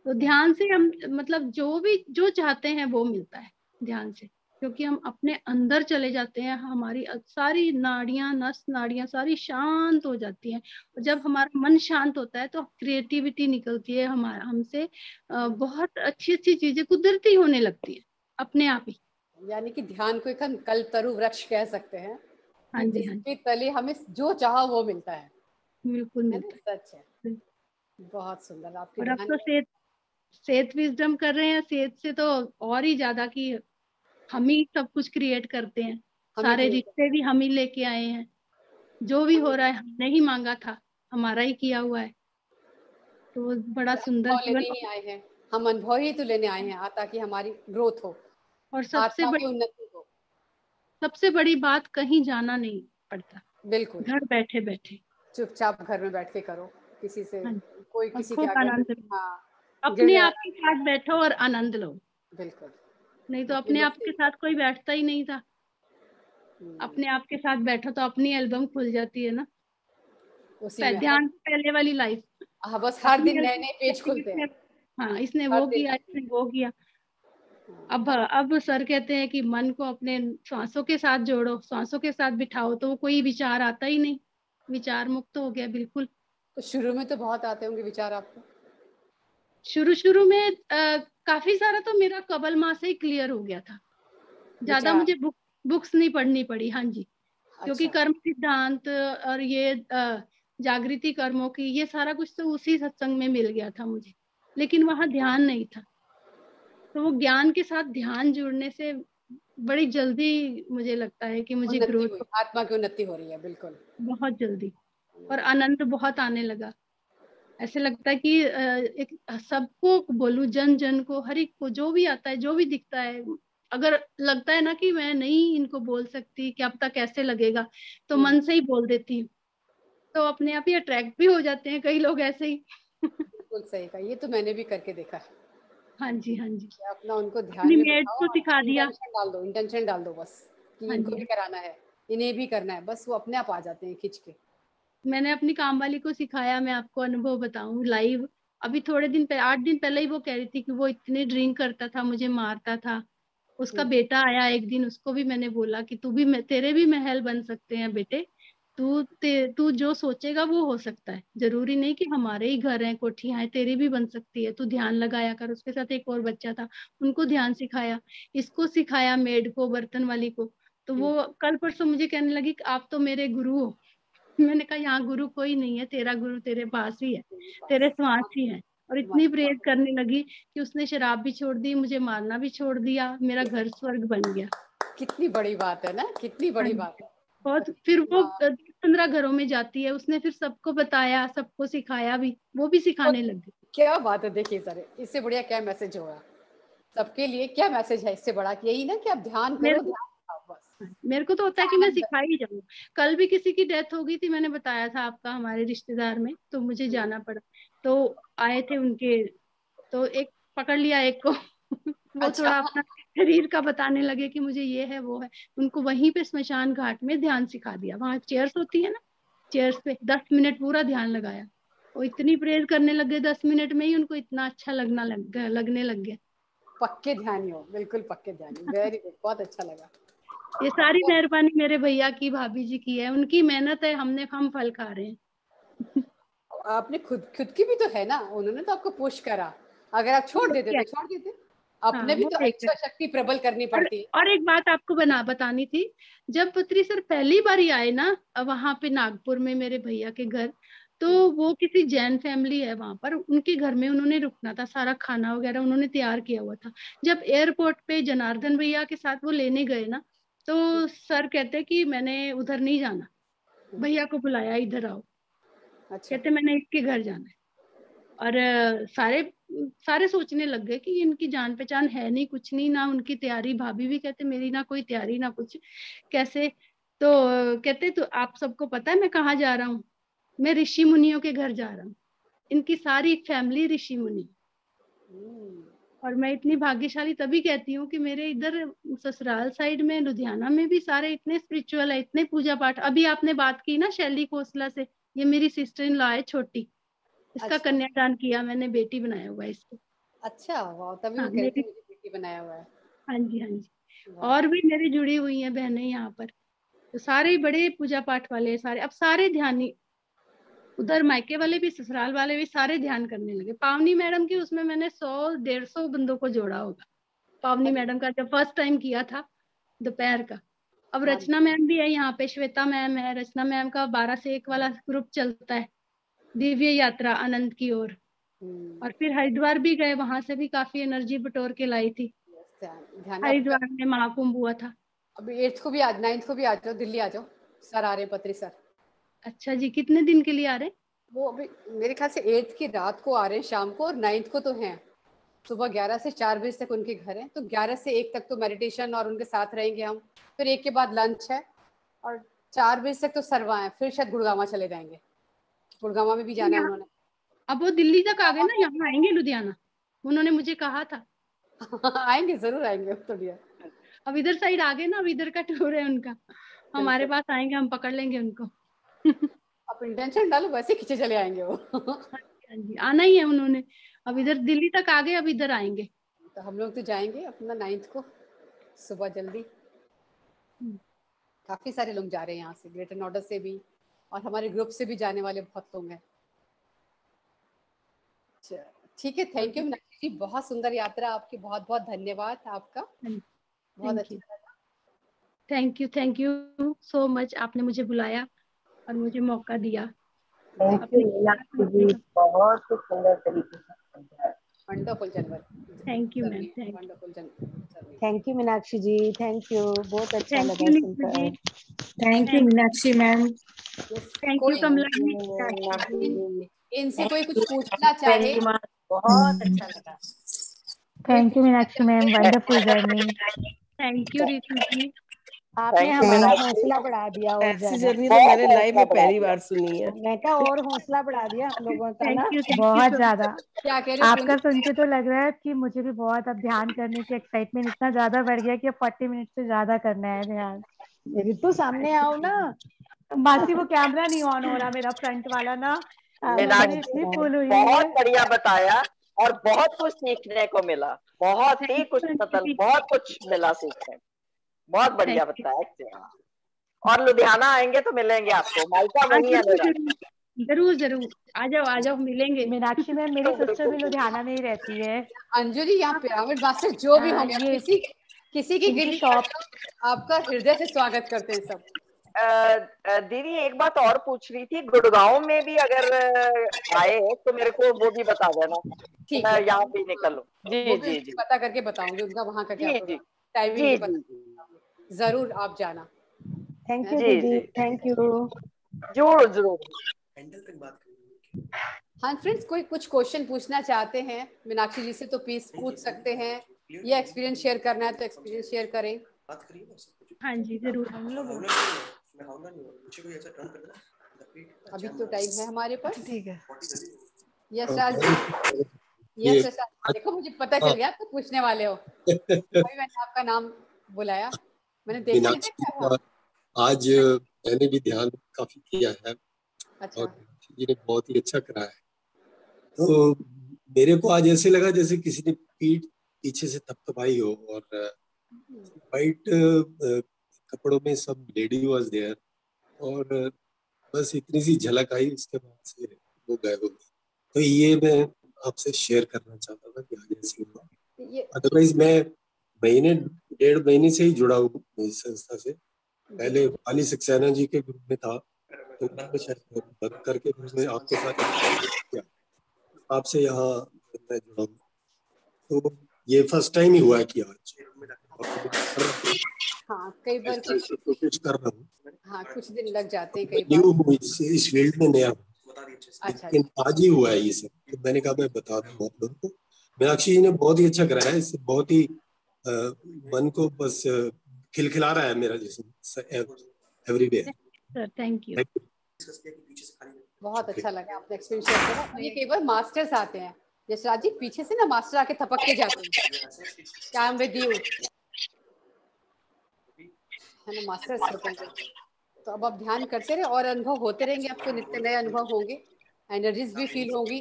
तो ध्यान से हम मतलब जो भी जो चाहते हैं वो मिलता है ध्यान से, क्योंकि हम अपने अंदर चले जाते हैं, हमारी सारी नाड़ियां, नस नाड़ियां सारी शांत हो जाती हैं। और जब हमारा मन शांत होता है तो क्रिएटिविटी निकलती है हमारा हमसे, बहुत अच्छी अच्छी चीजें कुदरती होने लगती है अपने आप ही। यानी कि ध्यान को एक हम कल्पतरु वृक्ष कह सकते हैं हाँ कि जी, हाँ जी, जिसके तले हमें जो चाहा वो मिलता बिल्कुल है ना? मिलता सच है। है। बहुत सुंदर आपके और अब ध्यान तो में। सेहत सेहत विजडम कर रहे हैं, सेहत से तो और ही ज्यादा कि हम ही सब कुछ क्रिएट करते हैं, हम ही सारे क्रिएट रिश्ते भी हम ही लेके आए हैं, जो भी हम हो ही रहा है हमने ही मांगा था, हमारा ही किया हुआ है। तो वो बड़ा सुंदर अनुभव जीवन। लेने ही आए हैं। हम अनुभव ही तो लेने आए हैं ताकि हमारी ग्रोथ हो, और आत्मा की उन्नति हो। सबसे बड़ी बात, कहीं जाना नहीं पड़ता, बिल्कुल, घर बैठे बैठे। चुपचाप घर में बैठ के करो, किसी से हाँ जी, कोई और किसी के खूब आगे आनंद लो, हाँ अपने गिड़गिड़ा। आप के साथ बैठो और आनंद लो। बिल्कुल। नहीं तो अपनी अपने आप के मस्ती। साथ कोई बैठता ही नहीं था। हम्म, अपने आप के साथ बैठो तो अपनी एल्बम खुल जाती है ना, उसी में हर ध्यान से पहले वाली लाइफ, हाँ, बस हर अपनी दिन नए नए पेज एल्बम खुलते हैं। इसने, हाँ इसने हर वो दिन किया, नई इसने चीज। वो किया। हाँ, अब सर कहते हैं कि मन को अपने श्वासों के साथ जोड़ो, श्वासों के साथ बिठाओ, तो वो कोई विचार आता ही नहीं, विचार मुक्त हो गया बिल्कुल। तो शुरू में तो बहुत आते होंगे विचार आपको। शुरू शुरू में काफी सारा तो मेरा कबल माह से ही क्लियर हो गया था, ज्यादा विचार। मुझे बुक्स नहीं पढ़नी पड़ी। हाँ जी, क्योंकि अच्छा। कर्म सिद्धांत और ये जागृति कर्मों की, ये सारा कुछ तो उसी सत्संग में मिल गया था मुझे, लेकिन वहां ध्यान नहीं था। तो वो ज्ञान के साथ ध्यान जुड़ने से बड़ी जल्दी मुझे लगता है कि मुझे उन्नति ग्रोथ हुई, आत्मा की उन्नति हो रही है बिल्कुल। बहुत जल्दी, और आनंद बहुत आने लगा। ऐसे लगता है कि एक सबको बोलूं, जन जन को, हर एक को, जो भी आता है, जो भी दिखता है, अगर लगता है ना कि मैं नहीं इनको बोल सकती, क्या पता कैसे लगेगा, तो हम्म, मन से ही बोल देती हूँ। तो अपने आप ही अट्रैक्ट भी हो जाते हैं कई लोग ऐसे ही। बिल्कुल सही कहा, ये तो मैंने भी करके देखा है हाँ जी, हाँ जी। कि अपना उनको ध्यान अपनी में मेड बिठाओ को और सिखा दिया। इंटेंशन डाल दो बस कि हाँ इनको भी जी, कराना है, इन्हें भी करना है, बस वो अपने आप आ जाते हैं खिंच के। मैंने अपनी काम वाली को सिखाया। मैं आपको अनुभव बताऊं लाइव, अभी थोड़े दिन पहले, 8 दिन पहले ही वो कह रही थी कि वो इतनी ड्रिंक करता था, मुझे मारता था। उसका हम्म, बेटा आया एक दिन, उसको भी मैंने बोला कि तू भी, तेरे भी महल बन सकते हैं बेटे। तू जो सोचेगा वो हो सकता है, जरूरी नहीं कि हमारे ही घर हैं, कोठियां हैं, तेरी भी बन सकती है, तू ध्यान लगाया कर। उसके साथ एक और बच्चा था, उनको ध्यान सिखाया, इसको सिखाया, मेड को, बर्तन वाली को। तो हम्म, वो कल परसों मुझे कहने लगी कि आप तो मेरे गुरु हो। मैंने कहा यहाँ गुरु कोई नहीं है, तेरा गुरु तेरे पास ही है, मेरे तेरे पास श्वास हाँ, ही है। और इतनी तुम्हारे प्रेयर पास। करने लगी कि उसने शराब भी छोड़ दी, मुझे मारना भी छोड़ दिया, मेरा घर स्वर्ग बन गया। कितनी बड़ी बात है ना, कितनी हाँ बड़ी जी। बात है। और सच फिर में, वो हाँ, 15 घरों में जाती है, उसने फिर सबको बताया, सबको सिखाया भी, वो भी और सिखाने लग गई। क्या बात है, देखिए सर, इससे बढ़िया क्या मैसेज होगा सबके लिए, क्या मैसेज है इससे बड़ा कि यही ना कि आप ध्यान मेरे करो, को ध्यान दिखाओ बस। मेरे को तो होता है कि मैं आनंद। सिखा ही जाऊँ। कल भी किसी की डेथ हो गई थी, मैंने बताया था आपका, हमारे रिश्तेदार में, तो मुझे हम्म, जाना पड़ा। तो आए थे उनके, तो एक पकड़ लिया एक को। वो अच्छा, थोड़ा अपना शरीर का बताने लगे कि मुझे ये है वो है। उनको वहीं पे स्मशान घाट में ध्यान सिखा दिया, वहां चेयर्स होती है ना, चेयर्स पे 10 मिनट पूरा ध्यान लगाया। वो इतनी प्रेयर करने लगे, 10 मिनट में ही उनको इतना अच्छा लगने लग गया। पक्के ध्यानी हो, बिल्कुल पक्के ध्यानी, वेरी गुड, बहुत अच्छा लगा। ये सारी मेहरबानी मेरे भैया की, भाभी जी की है, उनकी मेहनत है, हम फल खा रहे हैं। आपने खुद खुद की भी तो है ना, उन्होंने तो आपको पुश करा, अगर आप छोड़ और देते क्या। तो छोड़ देते, हाँ, अपने भी वो तो देख रहे। इच्छा शक्ति प्रबल करनी और पड़ती है। और एक बात आपको बतानी थी। जब पत्री सर पहली बार ही आए ना, वहां पे नागपुर में मेरे भैया के घर, तो हम्म, वो किसी जैन फैमिली है वहां पर, उनके घर में उन्होंने रुकना था, सारा खाना वगैरह उन्होंने तैयार किया हुआ था। जब एयरपोर्ट पे जनार्दन भैया के साथ वो लेने गए ना, तो सर कहते कि मैंने उधर नहीं जाना, भैया को बुलाया, इधर आओ। अच्छा, कहते मैंने इसके घर जाना है। और सारे सारे सोचने लग गए कि इनकी जान पहचान है नहीं, कुछ नहीं, ना उनकी तैयारी। भाभी भी कहते मेरी ना कोई तैयारी ना कुछ, कैसे। तो कहते तो आप सबको पता है मैं कहाँ जा रहा हूँ, मैं ऋषि मुनियों के घर जा रहा हूँ। इनकी सारी फैमिली ऋषि मुनि। हम्म, और मैं इतनी भाग्यशाली तभी कहती हूँ कि मेरे इधर ससुराल साइड में, लुधियाना में भी सारे इतने स्पिरिचुअल है, इतने पूजा पाठ। अभी आपने बात की ना शैली खोसला से, ये मेरी सिस्टर इन लॉ है छोटी, इसका अच्छा, कन्यादान किया मैंने, बेटी बनाया हुआ है इसको। अच्छा, वाह, तभी हाँ वो कह रहे थे मेरी, मुझे बेटी बनाया हुआ है। हाँ जी, हाँ जी। वाह, और भी मेरी जुड़ी हुई हैं बहनें यहाँ पर, तो सारे बड़े पूजा पाठ वाले हैं सारे, अब सारे ध्यानी। उधर मायके वाले भी, ससुराल वाले भी सारे ध्यान करने लगे। पावनी मैडम की उसमें मैंने 100-150 बंदों को जोड़ा होगा। पावनी अरे, मैडम का जब फर्स्ट टाइम किया था, दोपहर का। अब हाँ, रचना मैम भी है यहाँ पे, श्वेता मैम है, रचना मैम का 12 से 1 वाला ग्रुप चलता है, दिव्य यात्रा आनंद की ओर। हम्म, और फिर हरिद्वार भी गए, वहां से भी काफी एनर्जी बटोर के लाई थी। ध्यान ध्यान आपका। हरिद्वार में महाकुंभ हुआ था। अभी 8th को भी, आज 9th को भी आ जाओ, दिल्ली आ जाओ, सर आ रहे हैं, पत्री सर। अच्छा जी, कितने दिन के लिए आ रहे वो अभी मेरे ख्याल से 8th की रात को आ रहे हैं शाम को, और 9th को तो हैं, सुबह 11 से 4 बजे तक उनके घर है, तो 11 से 1 तक तो मेडिटेशन और उनके साथ रहेंगे हम। फिर 1 के बाद लंच है, और 4 बजे तक तो सरवा है, फिर शायद गुड़गावा चले जाएंगे, गुड़गावा में भी जाना है हैं? उन्होंने। अब वो दिल्ली तक आ गए गुड़गावा ना, यहाँ आएंगे लुधियाना, उन्होंने मुझे कहा था। आएंगे, जरूर आएंगे तो डियर। अब इधर साइड आ गए ना, अब इधर का टूर है उनका, हमारे बिल्कुल, पास आएंगे, हम पकड़ लेंगे उनको। आप इंटेंशन डालो, वैसे खींचे चले आएंगे वो। हाँ जी, आना ही है उन्होंने। अब इधर दिल्ली तक आ गए, अब इधर आएंगे। तो हम लोग तो जाएंगे अपना 9th को सुबह जल्दी। हम्म, काफी सारे लोग जा रहे हैं यहाँ से, ग्रेटर नोएडा से भी, और हमारे ग्रुप से भी जाने वाले बहुत लोग हैं। अच्छा, ठीक है, थैंक यू मीनाक्षी जी, बहुत सुंदर यात्रा आपकी, बहुत बहुत धन्यवाद आपका, बहुत थैंक यू, अच्छा लगा। थैंक यू सो मच, आपने मुझे बुलाया और मुझे मौका दिया थैंक यू अपनी बात मीनाक्षी रखने जी, का। बहुत ही सुंदर तरीके से समझाया। वंडरफुल जनवल thank you ma'am, journey, thank wonderful journey. Thank you Meenakshi ji, thank you, बहुत यू, अच्छा थैंक लगा यू नीतू जी, सुनकर। Thank you thank Meenakshi ma'am. Yes, thank you कोई कमला थैंक यू जी। मीनाक्षी जी, इनसे थैंक कोई कुछ यू पूछना चाहे, वेरी मच, बहुत अच्छा लगा। कोई थैंक यू पूछना मीनाक्षी मैम, चाहे, wonderful journey. Thank you Ritu ji. आपने Thank you, हमारा मीनाक्षी। हौसला बढ़ा दिया और ऐसी ज्यादा। जर्नी तो बहुत मैंने लाइफ हौसला में बढ़ा पहली दिया। बार सुनी है। मैं कहा और हौसला बढ़ा दिया हम लोगों का ना। थैंक यू बहुत ज्यादा। क्या कह रहे हो आपका पूनम? सुन के तो लग रहा है कि मुझे भी बहुत अब ध्यान करने की एक्साइटमेंट इतना ज्यादा बढ़ गया कि अब 40 मिनट से ज्यादा करना है ध्यान। ऋतु सामने आओ ना। मासी वो कैमरा नहीं ऑन हो रहा मेरा फ्रंट वाला ना, मेमोरी मीनाक्षी इतनी ने फुल हुई बहुत है। बढ़िया बताया और बहुत कुछ सीखने को मिला, बहुत ही कुछ मतलब बहुत कुछ मिला सीखने को। बहुत बढ़िया बताया। और लुधियाना आएंगे तो मिलेंगे आपको, माइका वही है मेरा। जरूर जरूर आ जाओ मिलेंगे। मीनाक्षी मैम मेरी सिस्टर भी लुधियाना में ही रहती है। अंजलि, यहाँ पिरामिड मास्टर जो भी होंगे, ये किसी की इनकी गिरी शॉप। आपका हृदय से स्वागत करते हैं सब। दीदी एक बात और पूछ रही थी, गुड़गांव में भी अगर आए तो मेरे को वो भी बता देना, ठीक मैं है, यहाँ भी निकलूं। जी वो भी जी जी पता करके बताऊंगी उनका वहाँ का क्या जी जी प्रोग्राम, टाइमिंग जी भी जी पता। जरूर आप जाना। थैंक यू जी दीदी, जी थैंक यू। जरूर जरूर। हाँ फ्रेंड्स, कोई कुछ क्वेश्चन पूछना चाहते हैं मीनाक्षी जी से तो प्लीज पूछ सकते हैं, या एक्सपीरियंस शेयर करना है तो एक्सपीरियंस शेयर करें। हाँ जी जरूर। हम लोग अभी तो टाइम है हमारे पास। ठीक है। यस राज जी, यस राज, देखो मुझे पता चल गया आप तो पूछने वाले हो, भाई मैंने आपका नाम बुलाया, मैंने देखा नहीं था। आज मैंने भी ध्यान काफी किया है। अच्छा। और जी ने बहुत ही अच्छा करा है। तो मेरे को आज ऐसे लगा जैसे किसी ने पीठ पीछे से थपथपाई हो, और वाइट कपड़ों में सब लेडी वाज देयर, और बस इतनी सी झलक आई, उसके बाद से वो गायब हो गए। तो ये मैं आपसे शेयर करना चाहता था कि आज ऐसे हुआ। अदरवाइज मैं डेढ़ महीने से ही जुड़ा हूँ इस संस्था से। पहले पाली सक्सेना जी के ग्रुप में था, तो बंद करके मैं आपके साथ किया, आपसे यहाँ मैं जुड़ा हूँ। तो ये फर्स्ट टाइम ही हुआ है कि आज हाँ कई बार कोशिश कर रहा हूँ। हाँ कुछ दिन लग जाते हैं कई बार। न्यू हूँ इस फील्ड में, नया हूँ, अच्छा, लेकिन आज ही हुआ है ये सब। तो मैंने कहा मैं बता दूँ आप लोगों को। मीनाक्षी जी ने बहुत ही अच्छा कराया है, इससे बहुत ही मन को बस खिलखिला रहा है मेरा जिसम एवरीवेयर। Sir thank you. बहुत अच्छा लगा आपने एक्सपीरियंस शेयर करा। ये कई बार मास्टर्स आते हैं, जैसे राज जी पीछे से ना मास्टर आके थपक के जाते हैं, क्या आई एम विद यू, है ना, मास्टर्स होते हैं। तो अब आप ध्यान करते रहे और अनुभव होते रहेंगे, आपको नित्य नए अनुभव होंगे, एनर्जीज भी फील होगी।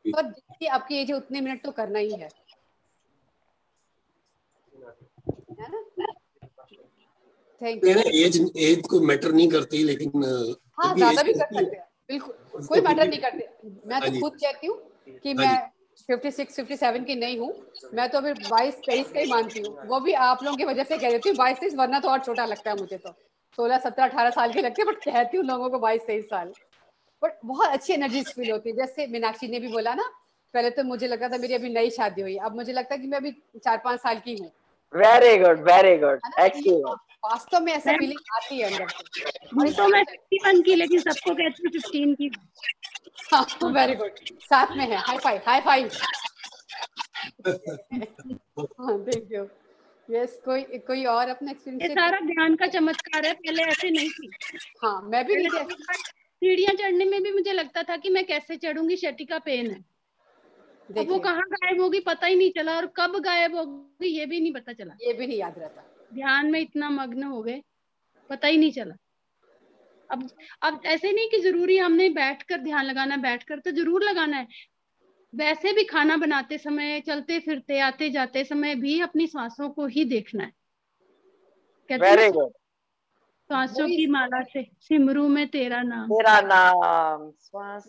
पर देखिए आपकी एज उतने मिनट तो करना ही है ना। Thank you. एज को मैटर नहीं करती, लेकिन हाँ ज्यादा भी कर सकते हैं, बिल्कुल कोई मैटर नहीं करते। मैं तो खुद कहती हूँ कि मैं 56, 57 की नहीं हूँ, मैं तो अभी 22-23 का ही मानती हूँ। वो भी आप लोगों की वजह से कह देती हूँ 22-23, वरना तो और छोटा लगता है मुझे तो 16, 17, 18 साल के लगते हैं, बट कहती हूँ लोगों को 22-23 साल। बट बहुत अच्छी एनर्जीज फील होती है। जैसे मीनाक्षी ने भी बोला ना, पहले तो मुझे लगता था मेरी अभी नई शादी हुई, अब मुझे लगता है कि मैं अभी 4-5 साल की हूँ। Very good excellent. वास्तव में ऐसा फीलिंग आती है अंदर से। हूँ तो मैं 51 की, लेकिन सबको कहती हूँ 15 की। हाँ वेरी गुड, साथ में है, हाई फाइव हाई फाइव। हाँ थैंक यू। यस, कोई और अपना एक्सपीरियंस? ये सारा ध्यान का चमत्कार है, पहले ऐसे नहीं थी। हाँ मैं भी नहीं थी। सीढ़ियाँ चढ़ने में भी मुझे लगता था कि मैं कैसे चढ़ूंगी, शटी का पेन है। अब वो कहाँ गायब होगी पता ही नहीं चला, और कब गायब होगी ये भी नहीं पता चला, ये भी नहीं याद रहता। ध्यान में इतना मग्न हो गए पता ही नहीं चला। अब ऐसे नहीं कि जरूरी हमने बैठकर ध्यान लगाना, बैठकर तो जरूर लगाना है, वैसे भी खाना बनाते समय, चलते फिरते, आते जाते समय भी अपनी सांसों को ही देखना है। कहते हैं ना, सांसों की माला से सिमरू में तेरा नाम,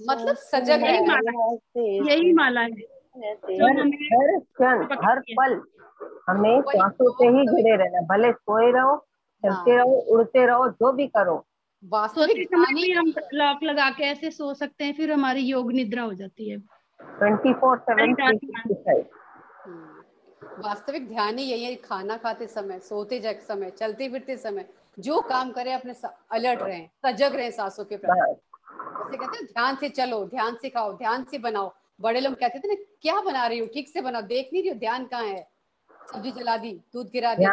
मतलब सजग यही रहना, माला, यही माला है जो हमें हर क्षण हर पल हमें सांसों से ही जुड़े रहना। भले सोए रहो, चलते रहो, उड़ते रहो, जो भी करो। सोते समय भी हम लॉक लगा के ऐसे सो सकते हैं, फिर हमारी योग निद्रा हो जाती है 24/7। वास्तविक ध्यान ही यही है, खाना खाते समय, सोते समय, चलते फिरते समय, जो काम करें अपने अलर्ट रहें, सजग रहें सांसों के प्रति। जैसे कहते हैं ध्यान से चलो, ध्यान से खाओ, ध्यान से बनाओ। बड़े लोग कहते थे ना, क्या बना रही हो, ठीक से बनाओ, देख नहीं रही हो ध्यान कहाँ है, सब्जी जला दी, दूध गिरा दिया।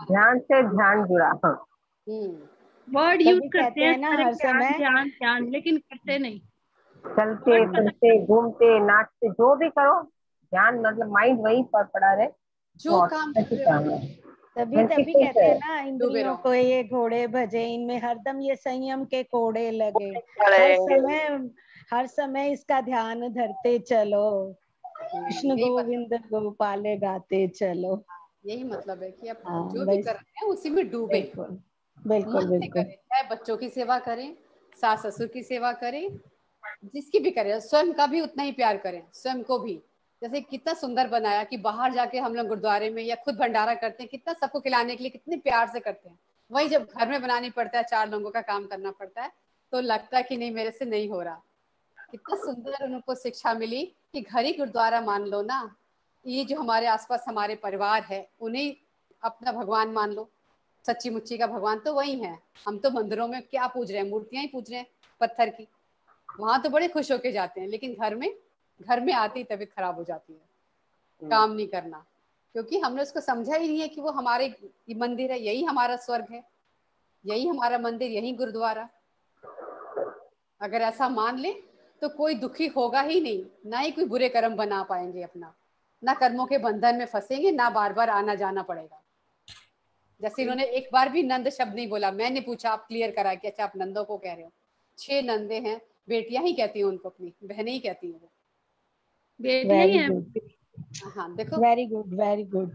ध्यान से ध्यान जुड़ा। हाँ, वर्ड यूज सभी करते कहते हैं हैं ना हर समय, ध्यान ध्यान, लेकिन करते नहीं। चलते फिरते घूमते नाचते जो भी करो, ध्यान मतलब माइंड वहीं पर पड़ा रहे, जो काम कर रहे हो तभी कहते हैं ना डूबे इंद्रियों रहो। को ये घोड़े भजे, इनमें हरदम ये संयम के कोड़े लगे, पड़ेंगे। हर समय इसका ध्यान धरते चलो, कृष्ण यही गोविंद गोपाले गाते चलो। यही मतलब है कि अब हाँ, जो भी कर रहे हैं उसी में डूबे, बिल्कुल बिल्कुल मन से बिल्कुल। करें, चाहे बच्चों की सेवा करें, सास ससुर की सेवा करें, जिसकी भी करें, स्वयं का भी उतना ही प्यार करें, स्वयं को भी। जैसे कितना सुंदर बनाया कि बाहर जाके हम लोग गुरुद्वारे में या खुद भंडारा करते हैं, कितना सबको खिलाने के लिए कितने प्यार से करते हैं। वही जब घर में बनानी पड़ता है, 4 लोगों का काम करना पड़ता है, तो लगता है कि नहीं मेरे से नहीं हो रहा। कितना सुंदर उनको शिक्षा मिली कि घर ही गुरुद्वारा मान लो ना, ये जो हमारे आसपास हमारे परिवार है उन्हें अपना भगवान मान लो। सच्ची मुच्ची का भगवान तो वही है। हम तो मंदिरों में क्या पूज रहे हैं, मूर्तियां ही पूज रहे हैं पत्थर की, वहां तो बड़े खुश होके जाते हैं, लेकिन घर में आती ही तबीयत खराब हो जाती है। काम नहीं करना, क्योंकि हमने उसको समझा ही नहीं है कि वो हमारे मंदिर है, यही हमारा स्वर्ग है, यही हमारा मंदिर, यही गुरुद्वारा। अगर ऐसा मान ले तो कोई दुखी होगा ही नहीं, ना ही कोई बुरे कर्म बना पाएंगे अपना, ना कर्मों के बंधन में फंसेंगे, ना बार बार आना जाना पड़ेगा। जैसे इन्होंने एक बार भी नंद शब्द नहीं बोला, मैंने पूछा, आप क्लियर करा कि अच्छा आप नंदों को कह रहे हो। 6 नंदे हैं, बेटियां ही कहती हैं उनको, अपनी बहनें ही कहती हैं वो, बेटियां ही हैं। हाँ देखो, वेरी गुड वेरी गुड,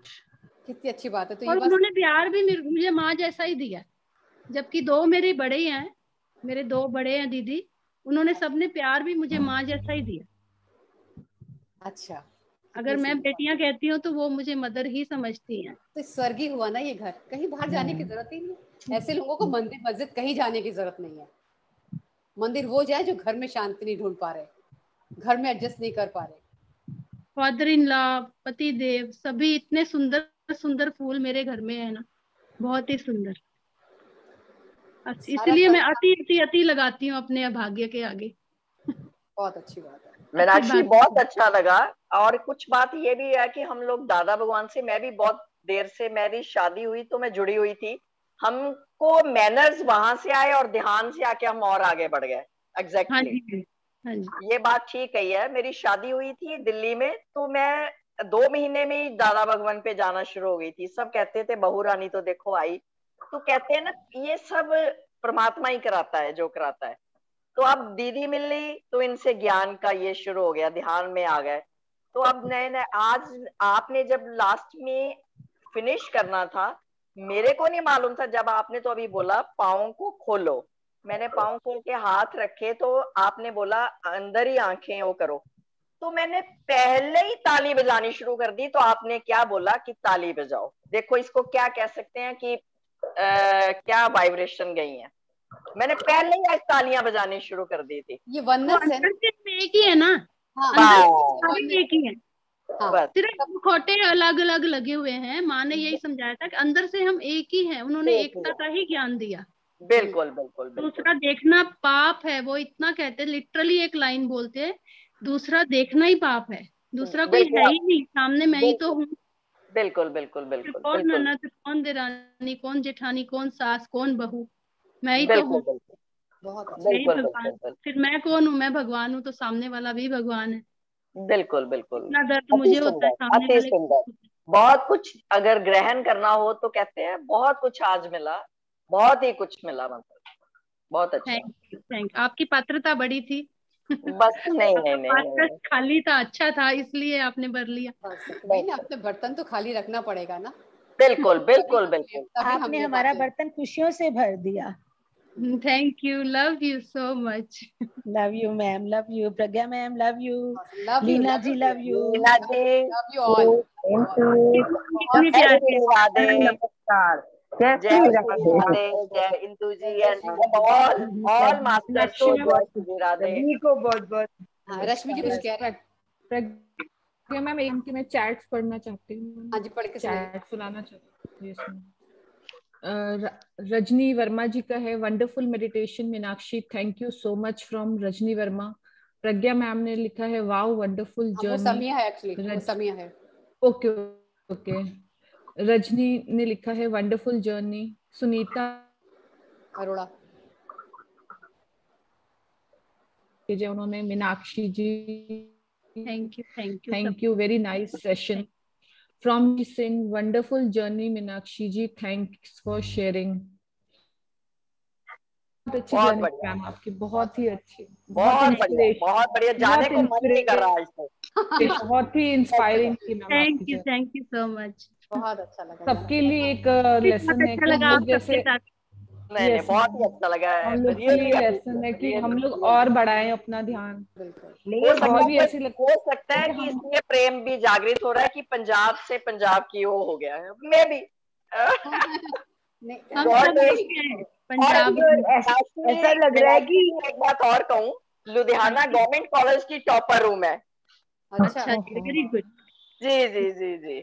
कितनी अच्छी बात है। तो और ये उन्होंने प्यार भी मुझे माँ जैसा ही दिया, जबकि 2 मेरे बड़े ही हैं, मेरे 2 बड़े हैं दीदी, उन्होंने सबने प्यार भी मुझे माँ जैसा ही दिया। अच्छा, अगर मैं बेटियां कहती हूँ तो वो मुझे मदर ही समझती हैं। तो स्वर्ग ही हुआ ना ये घर, कहीं बाहर जाने की जरूरत ही नहीं है। ऐसे लोगों को मंदिर मस्जिद कहीं जाने की जरूरत नहीं है। मंदिर वो जाए जो घर में शांति नहीं ढूंढ पा रहे, घर में एडजस्ट नहीं कर पा रहे। फादर इन लॉ, पति देव, सभी इतने सुंदर सुंदर फूल मेरे घर में है ना, बहुत ही सुंदर। इसलिए मैं अति अति अति लगाती हूँ अपने अभाग्य के आगे। बहुत अच्छी बात है मीनाक्षी, बहुत अच्छा लगा। और कुछ बात ये भी है कि हम लोग दादा भगवान से, मैं भी बहुत देर से, मेरी शादी हुई तो मैं जुड़ी हुई थी, हमको मैनर्स वहां से आए और ध्यान से आके हम और आगे बढ़ गए। एग्जैक्टली हाँ जी। ये बात ठीक है। है मेरी शादी हुई थी दिल्ली में, तो मैं 2 महीने में ही दादा भगवान पे जाना शुरू हो गई थी। सब कहते थे बहू रानी तो देखो आई, तो कहते हैं ना ये सब परमात्मा ही कराता है जो कराता है। तो अब दीदी मिल ली तो इनसे ज्ञान का ये शुरू हो गया, ध्यान में आ गए। तो अब नए नए, आज आपने जब लास्ट में फिनिश करना था, मेरे को नहीं मालूम था, जब आपने तो अभी बोला पाँव को खोलो, मैंने पाँव खोल के हाथ रखे, तो आपने बोला अंदर ही आंखें वो करो, तो मैंने पहले ही ताली बजानी शुरू कर दी। तो आपने क्या बोला कि ताली बजाओ। देखो इसको क्या कह सकते हैं कि क्या वाइब्रेशन गई है। मैंने पहले ही आज तालियां बजानी शुरू कर दी थी। ये वननेस है, एक ही है ना, अंदर एक ही है, सिर्फ मुखौटे अलग अलग लगे हुए हैं। माँ ने यही समझाया था कि अंदर से हम एक ही हैं, उन्होंने एकता का ही ज्ञान दिया। बिल्कुल बिल्कुल। दूसरा देखना पाप है, वो इतना कहते हैं, लिटरली एक लाइन बोलते हैं, दूसरा देखना ही पाप है, दूसरा कोई है ही नहीं, सामने मैं ही तो हूँ। बिल्कुल बिल्कुल बिल्कुल। कौन ननद, कौन देरानी, कौन जेठानी, कौन सास, कौन बहू, मैं ही तो हूँ। यही भगवान, फिर मैं कौन हूँ? मैं भगवान हूँ, तो सामने वाला भी भगवान है। बिल्कुल बिल्कुल। इतना दर्द मुझे होता है, सामने वाले को। बहुत कुछ अगर ग्रहण करना हो तो कहते हैं बहुत कुछ आज मिला, बहुत ही कुछ मिला, मतलब बहुत अच्छा। Thank you. आपकी पात्रता बड़ी थी, बस नहीं खाली था, अच्छा था, इसलिए आपने भर लिया। नहीं, अपने बर्तन तो खाली रखना पड़ेगा ना। बिल्कुल बिल्कुल बिल्कुल। आपने हमारा बर्तन खुशियों से भर दिया। Thank you, love you so much. Love you ma'am, love you Pragya ma'am, love you Leena ji, love you Leena ji, love you all. नमस्कार, जय श्री राधे, जय Indu ji and all masters को जय श्री राधे। सभी को बहुत बहुत। रश्मि जी कुछ कह रहे हैं? प्रज्ञा मैम, एक मैं चैट्स पढ़ना चाहती हूँ। हाँ जी, पढ़ के चैट सुनाना चाहती हूँ इसमें। रजनी वर्मा जी का है, wonderful meditation Meenakshi, thank you so much from Rajni Verma. Pragya ma'am ने लिखा है वाओ वंडरफुल जर्नी। समिया है एक्चुअली, समिया है। Okay okay. रजनी ने लिखा है वंडरफुल जर्नी। सुनीता अरोड़ा, जो उन्होंने Meenakshi ji thank you very nice session. From Singh wonderful journey Meenakshi ji, thanks for sharing. बहुत अच्छी बहुत जर्नी बढ़िया, मैम आपकी, बहुत ही अच्छी, बहुत बढ़िया, बहुत बढ़िया। जाने को मन नहीं कर रहा आज तो। बहुत ही इंस्पायरिंग थी मैम आपकी journey. Thank you so much. बहुत अच्छा लगा। सबके लिए एक बहुत लेसन है अच्छा कि लगा हम आप लोग जैसे सबके साथ। नहीं Yes, बहुत ही अच्छा लगा है। हम लोग के लिए लेसन है कि हम लोग और बढ़ाएं अपना ध्यान। हो सकता है कि हम इसलिए प्रेम भी जागृत हो रहा है कि पंजाब से पंजाब की वो हो गया है, मे भी। हम सब पंजाब ऐसा लग रहा है कि एक बात और कहूँ, लुधियाना गवर्नमेंट कॉलेज की टॉपर रूम है। अच्छा, वेरी गुड। जी जी जी जी।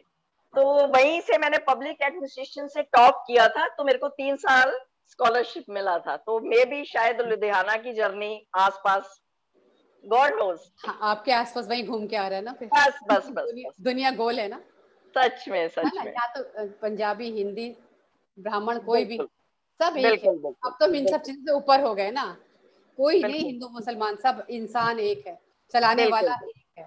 तो वहीं से मैंने पब्लिक एडमिनिस्ट्रेशन से टॉप किया था, तो मेरे को 3 साल स्कॉलरशिप मिला था। तो मे भी शायद लुधियाना की जर्नी आसपास, गॉड नोज। हाँ, आपके आसपास वही घूम के आ रहा है ना फिर। बस बस बस दुनिया गोल है ना। सच में है सच ना, में। यहाँ तो पंजाबी, हिंदी, ब्राह्मण, कोई भी सब एक है। बिल्कुल बिल्कुल। अब तो हम इन सब चीजों से ऊपर हो गए ना, कोई नहीं बिल्कुल। हिंदू मुसलमान, सब इंसान एक है, चलाने बिल्कुल वाला एक है,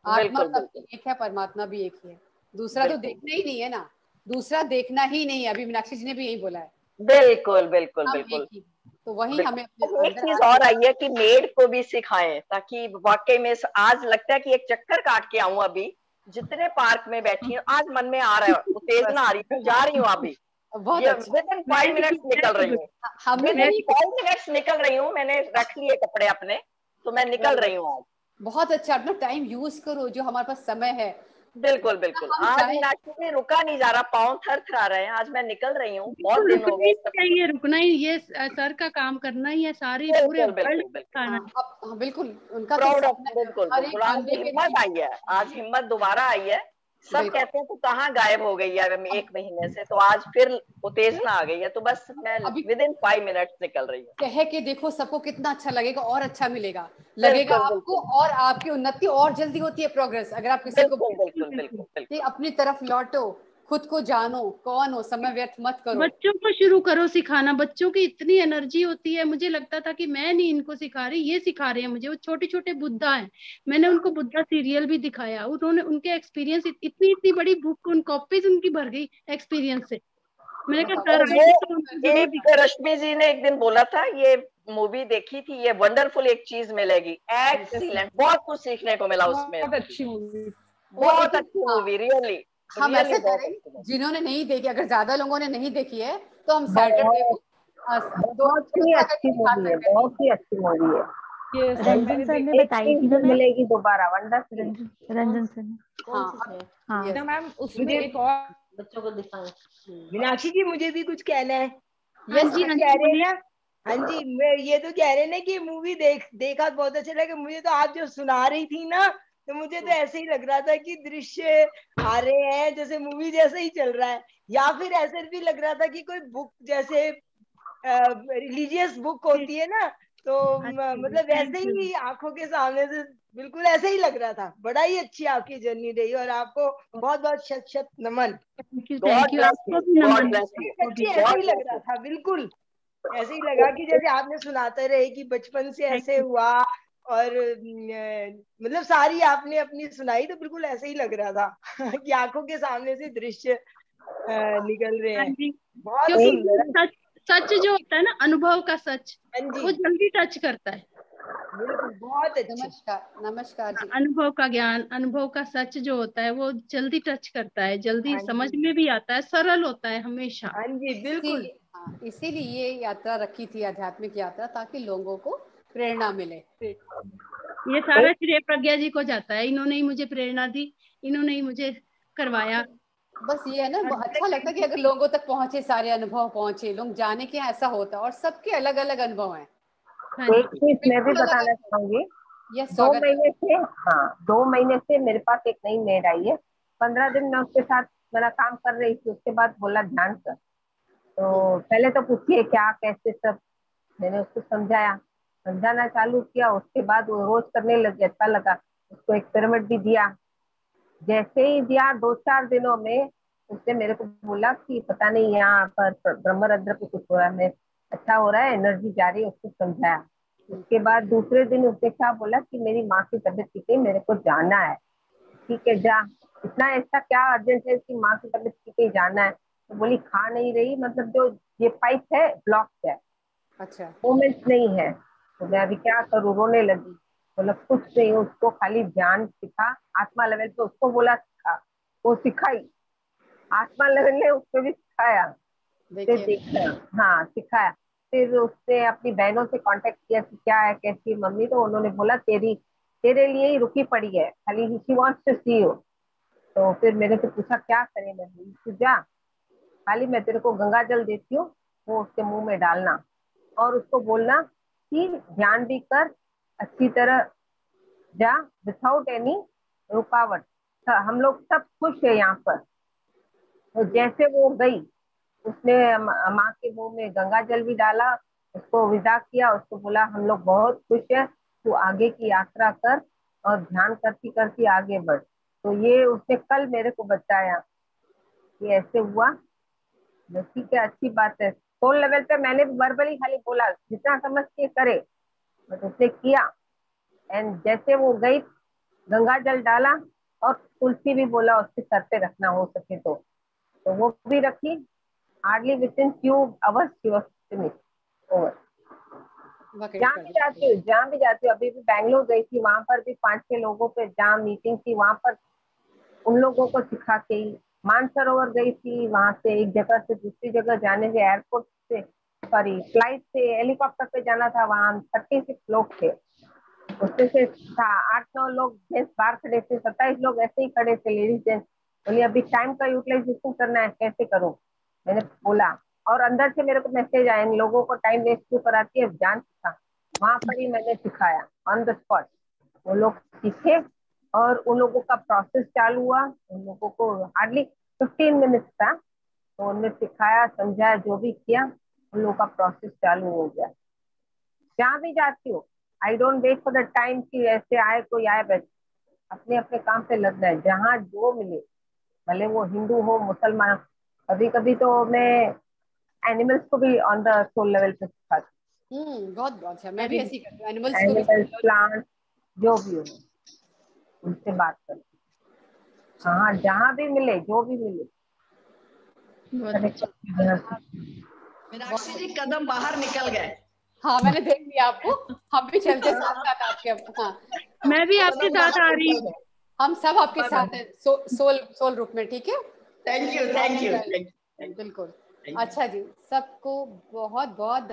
आत्मा बिल्कुल सबकी एक है, परमात्मा भी एक ही है। दूसरा तो बिल्कुल देखना ही नहीं है ना, दूसरा देखना ही नहीं है। अभी मीनाक्षी जी ने भी यही बोला है, बिल्कुल बिल्कुल हम बिल्कुल। एक ही। तो वही हमें अपने बिल्कुल। एक अंदर चीज आके और आई है कि मेड को भी सिखाएं, ताकि वाकई में आज लगता है कि एक चक्कर काट के आऊं। अभी जितने पार्क में बैठी हूँ, आज मन में आ रहा है, उत्तेजना आ रही है, जा रही हूँ अभी। बहुत ये अच्छा। विद इन 5 मिनट्स निकल रही हूँ। हमने विद इन 5 मिनट्स निकल रही हूँ। मैंने रख लिए कपड़े अपने, तो मैं निकल रही हूँ आज। बहुत अच्छा, अपना टाइम यूज करो, जो हमारे पास समय है। बिल्कुल बिल्कुल। हम आज चाहे मीनाक्षी से रुका नहीं जा रहा, पाँव थर थरा रहे हैं। आज मैं निकल रही हूँ, बहुत बिल्कुल दिन हो रुकना गए। ही चाहिए, रुकना ही, ये सर का काम करना ही है, सारे पूरे बिल्कुल वर्ल्ड बिल्कुल बिल्कुल। खाना। हाँ, बिल्कुल उनका तो प्राउड ऑफ, सपना है, बिल्कुल हर बिल्कुल। एक आज बंदे के हिम्मत आई है, आज हिम्मत दोबारा आई है। सब बिल्कुल। कहते हैं तू कहाँ गायब हो गई है 1 महीने से, तो आज फिर उत्तेजना आ गई है। तो बस मैं अभी विद इन 5 मिनट्स निकल रही हूँ। कह के देखो, सबको कितना अच्छा लगेगा और अच्छा मिलेगा, लगेगा बिल्कुल आपको, बिल्कुल और आपकी उन्नति और जल्दी होती है, प्रोग्रेस। अगर आप किसी को बिल्कुल बिल्कुल बिल्कुल कि बिल्कुल। अपनी तरफ लौटो, खुद को जानो, कौन हो, समय व्यर्थ मत करो। बच्चों को शुरू करो सिखाना, बच्चों की इतनी एनर्जी होती है। मुझे लगता था कि मैं नहीं इनको सिखा रही, ये सिखा रहे हैं मुझे। वो छोटे छोटे बुद्धा हैं, मैंने उनको बुद्धा सीरियल भी दिखाया, उन्होंने उनके एक्सपीरियंस, इतनी इतनी बड़ी बुक, उन कॉपीज उनकी भर गई एक्सपीरियंस से। मैंने कहा सर और आएंगे तो उनको ये जरूर एक रश्मि जी ने एक दिन बोला था, ये मूवी देखी थी, ये वंडरफुल एक चीज मिलेगी। एक्सीलेंट, बहुत कुछ सीखने को मिला उसमें। बहुत अच्छी मूवी, बहुत अच्छी मूवी, रियली हम रियली ऐसे बहुत करें, अच्छी मूवी। जिन्होंने नहीं देखी, अगर ज्यादा लोगों ने नहीं देखी है, तो हम सैटरडे को दो बहुत ही अच्छी मूवी है, बहुत ही अच्छी मूवी है। ये रंजन सर ने बताई थी ना मैम, मिलेगी दोबारा, वंडरफुल। रंजन सर ने। हाँ हाँ मैम उसमें एक और बच्चों को दिखाएं। मीनाक्षी जी, मुझे भी कुछ कहना है। हाँ ये जी, सब हाँ कह जी, रहे हैं बोलिए। ना, हाँ जी, मैं ये तो कह रहे हैं ना कि मूवी देखा बहुत अच्छा लगा मुझे। तो आप जो सुना रही थी ना, तो मुझे तो ऐसे ही लग रहा था कि दृश्य आ रहे हैं, जैसे मूवी जैसे ही चल रहा है। या फिर ऐसे भी लग रहा था कि कोई बुक, जैसे रिलीजियस बुक होती है ना, तो मतलब वैसे ही आंखों के सामने से बिल्कुल ऐसे ही लग रहा था। बड़ा ही अच्छी आपकी जर्नी रही, और आपको बहुत बहुत शत शत नमन। थैंक यू, आपको भी नमन। सच्ची ऐसे ही लग रहा था, बिल्कुल ऐसे ही लगा कि जैसे आपने सुनाते रहे कि बचपन से ऐसे हुआ, और मतलब सारी आपने अपनी सुनाई, तो बिल्कुल ऐसे ही लग रहा था कि आंखों के सामने से दृश्य निकल रहे हाँ हैं। जी, बहुत क्योंकि सुंदर। सच जो होता है ना, अनुभव का सच, हाँ जी, वो जल्दी टच करता है। बिल्कुल बहुत अच्छी। नमस्कार, नमस्कार जी। अनुभव का ज्ञान, अनुभव का सच जो होता है, वो जल्दी टच करता है, जल्दी हाँ समझ जी, में भी आता है, सरल होता है हमेशा। हाँ जी, बिल्कुल। इसीलिए ये यात्रा रखी थी, आध्यात्मिक यात्रा, ताकि लोगों को प्रेरणा मिले। ये सारा श्रेय प्रज्ञा जी को जाता है, इन्होंने ही मुझे प्रेरणा दी, इन्होंने ही मुझे करवाया। बस ये है ना, अच्छा लगता है कि अगर लोगों तक पहुंचे, सारे अनुभव पहुंचे, लोग जाने के ऐसा होता है, और सबके अलग अलग अनुभव हैं। एक चीज मैं भी बताना चाहूंगी। यस, 2 स्वागत महीने से, हाँ 2 महीने से मेरे पास एक नई मेड आई है। 15 दिन मैं उसके साथ मेरा काम कर रही थी, उसके बाद बोला ध्यान कर। तो पहले तो पूछिए क्या कैसे सब, मैंने उसको समझाना चालू किया। उसके बाद वो रोज करने लगी, अच्छा लगा। उसको एक पिरामिड भी दिया। जैसे ही दिया, 2-4 दिनों में उसने मेरे को बोला कि पता नहीं यहाँ पर ब्रह्मरंध्र पे कुछ हो रहा है, मैं अच्छा हो रहा है, एनर्जी जा रही है, उसको समझाया। उसके बाद दूसरे दिन उसने क्या बोला कि मेरी माँ की तबीयत ठीक है, मेरे को जाना है। ठीक है जा, इतना ऐसा क्या अर्जेंट है कि माँ की तबीयत ठीक है जाना है? तो बोली खा नहीं रही, मतलब जो ये पाइप है ब्लॉक है, अच्छा मूवमेंट नहीं है। तो मैं अभी क्या करूँ, रोने लगी। बोला कुछ नहीं, उसको खाली ध्यान सिखा, आत्मा लेवल पे उसको बोला सिखा, वो सिखाई, आत्मा लेवल ने उसको भी सिखाया, फिर देखिए देखा, हाँ सिखाया। फिर उसने अपनी बहनों से कांटेक्ट किया कि क्या है कैसी है मम्मी, तो उन्होंने बोला तेरे लिए ही रुकी पड़ी है, खाली she wants to see you. तो फिर मैंने तो पूछा क्या करें, मैं बोली तू जा, खाली मैं तेरे को गंगा जल देती हूँ, वो उसके मुंह में डालना और उसको बोलना कि ध्यान भी कर, अच्छी तरह जा, विदाउट एनी रुकावट, हम लोग सब खुश है यहाँ पर। तो जैसे वो गई, उसने माँ के मुंह में गंगा जल भी डाला, उसको विदा किया, उसको बोला हम लोग बहुत खुश है, तू आगे की यात्रा कर और ध्यान करती करती आगे बढ़। तो ये उसने कल मेरे को बताया, ये ऐसे हुआ। ठीक है, अच्छी बात है। सोल लेवल पे मैंने वर्बली खाली बोला जितना समझ के करे, बट उसने किया। एंड जैसे वो गई, गंगा जल डाला और तुलसी भी बोला उसके सर पे रखना हो सके तो वो भी रखी। Hardly with in few hours she was finished over. Vacate जहाँ कर भी दिया। जाती हूँ, जहाँ भी जाती हूँ, अभी भी बैंगलोर गई थी, वहां पर भी 5-6 लोगों पे जहाँ मीटिंग थी, वहां पर उन लोगों को सिखा के ही। मानसरोवर गई थी, वहां से एक जगह से दूसरी जगह जाने के, एयरपोर्ट से सॉरी फ्लाइट से हेलीकॉप्टर पे जाना था, वहां 36 लोग थे, उसमें से 8-9 लोग जेंट्स बाहर खड़े थे, 27 लोग ऐसे ही खड़े थे, लेडीज जेंट्स। बोली अभी टाइम का यूटिलाइजेशन करना है, कैसे करूं? मैंने बोला, और अंदर से मेरे को मैसेज आया, इन लोगों को टाइम वेस्ट क्यों कराती है, जान सिखा। वहां पर ही मैंने सिखाया ऑन द स्पॉट, वो लोग सीखे और उन लोगों का प्रोसेस चालू हुआ। उन लोगों को हार्डली 15 मिनट्स था, तो उनने सिखाया, समझाया, जो भी किया, उन लोगों का प्रोसेस चालू हो गया। जहाँ भी जाती हूँ, I don't wait for the time कि ऐसे आए कोई आए, बस अपने अपने काम पे लगना है, जहाँ जो मिले, भले वो हिंदू हो मुसलमान। कभी कभी तो मैं एनिमल्स को भी ऑन द सोल लेवल पे सिखाती बहुत बहुत अच्छा, मैं भी ऐसे ही करती हूँ, हूँ, एनिमल्स को भी एनिमल्स प्लांट जो भी हो उनसे बात करती हूँ। हाँ जहाँ भी मिले, जो भी मिले। बहुत अच्छा। मीनाक्षी जी कदम बाहर निकल गए। हाँ मैंने देख लिया आपको, हम भी चलते साथ साथ आपके। हाँ मैं भी आपके कदम साथ आ बाहर रही निकल हूँ। गए। हम सब आपके साथ हैं, सोल रूप में, ठीक है। Thank you thank you thank you बिल्कुल। अच्छा जी, सबको बहुत बहुत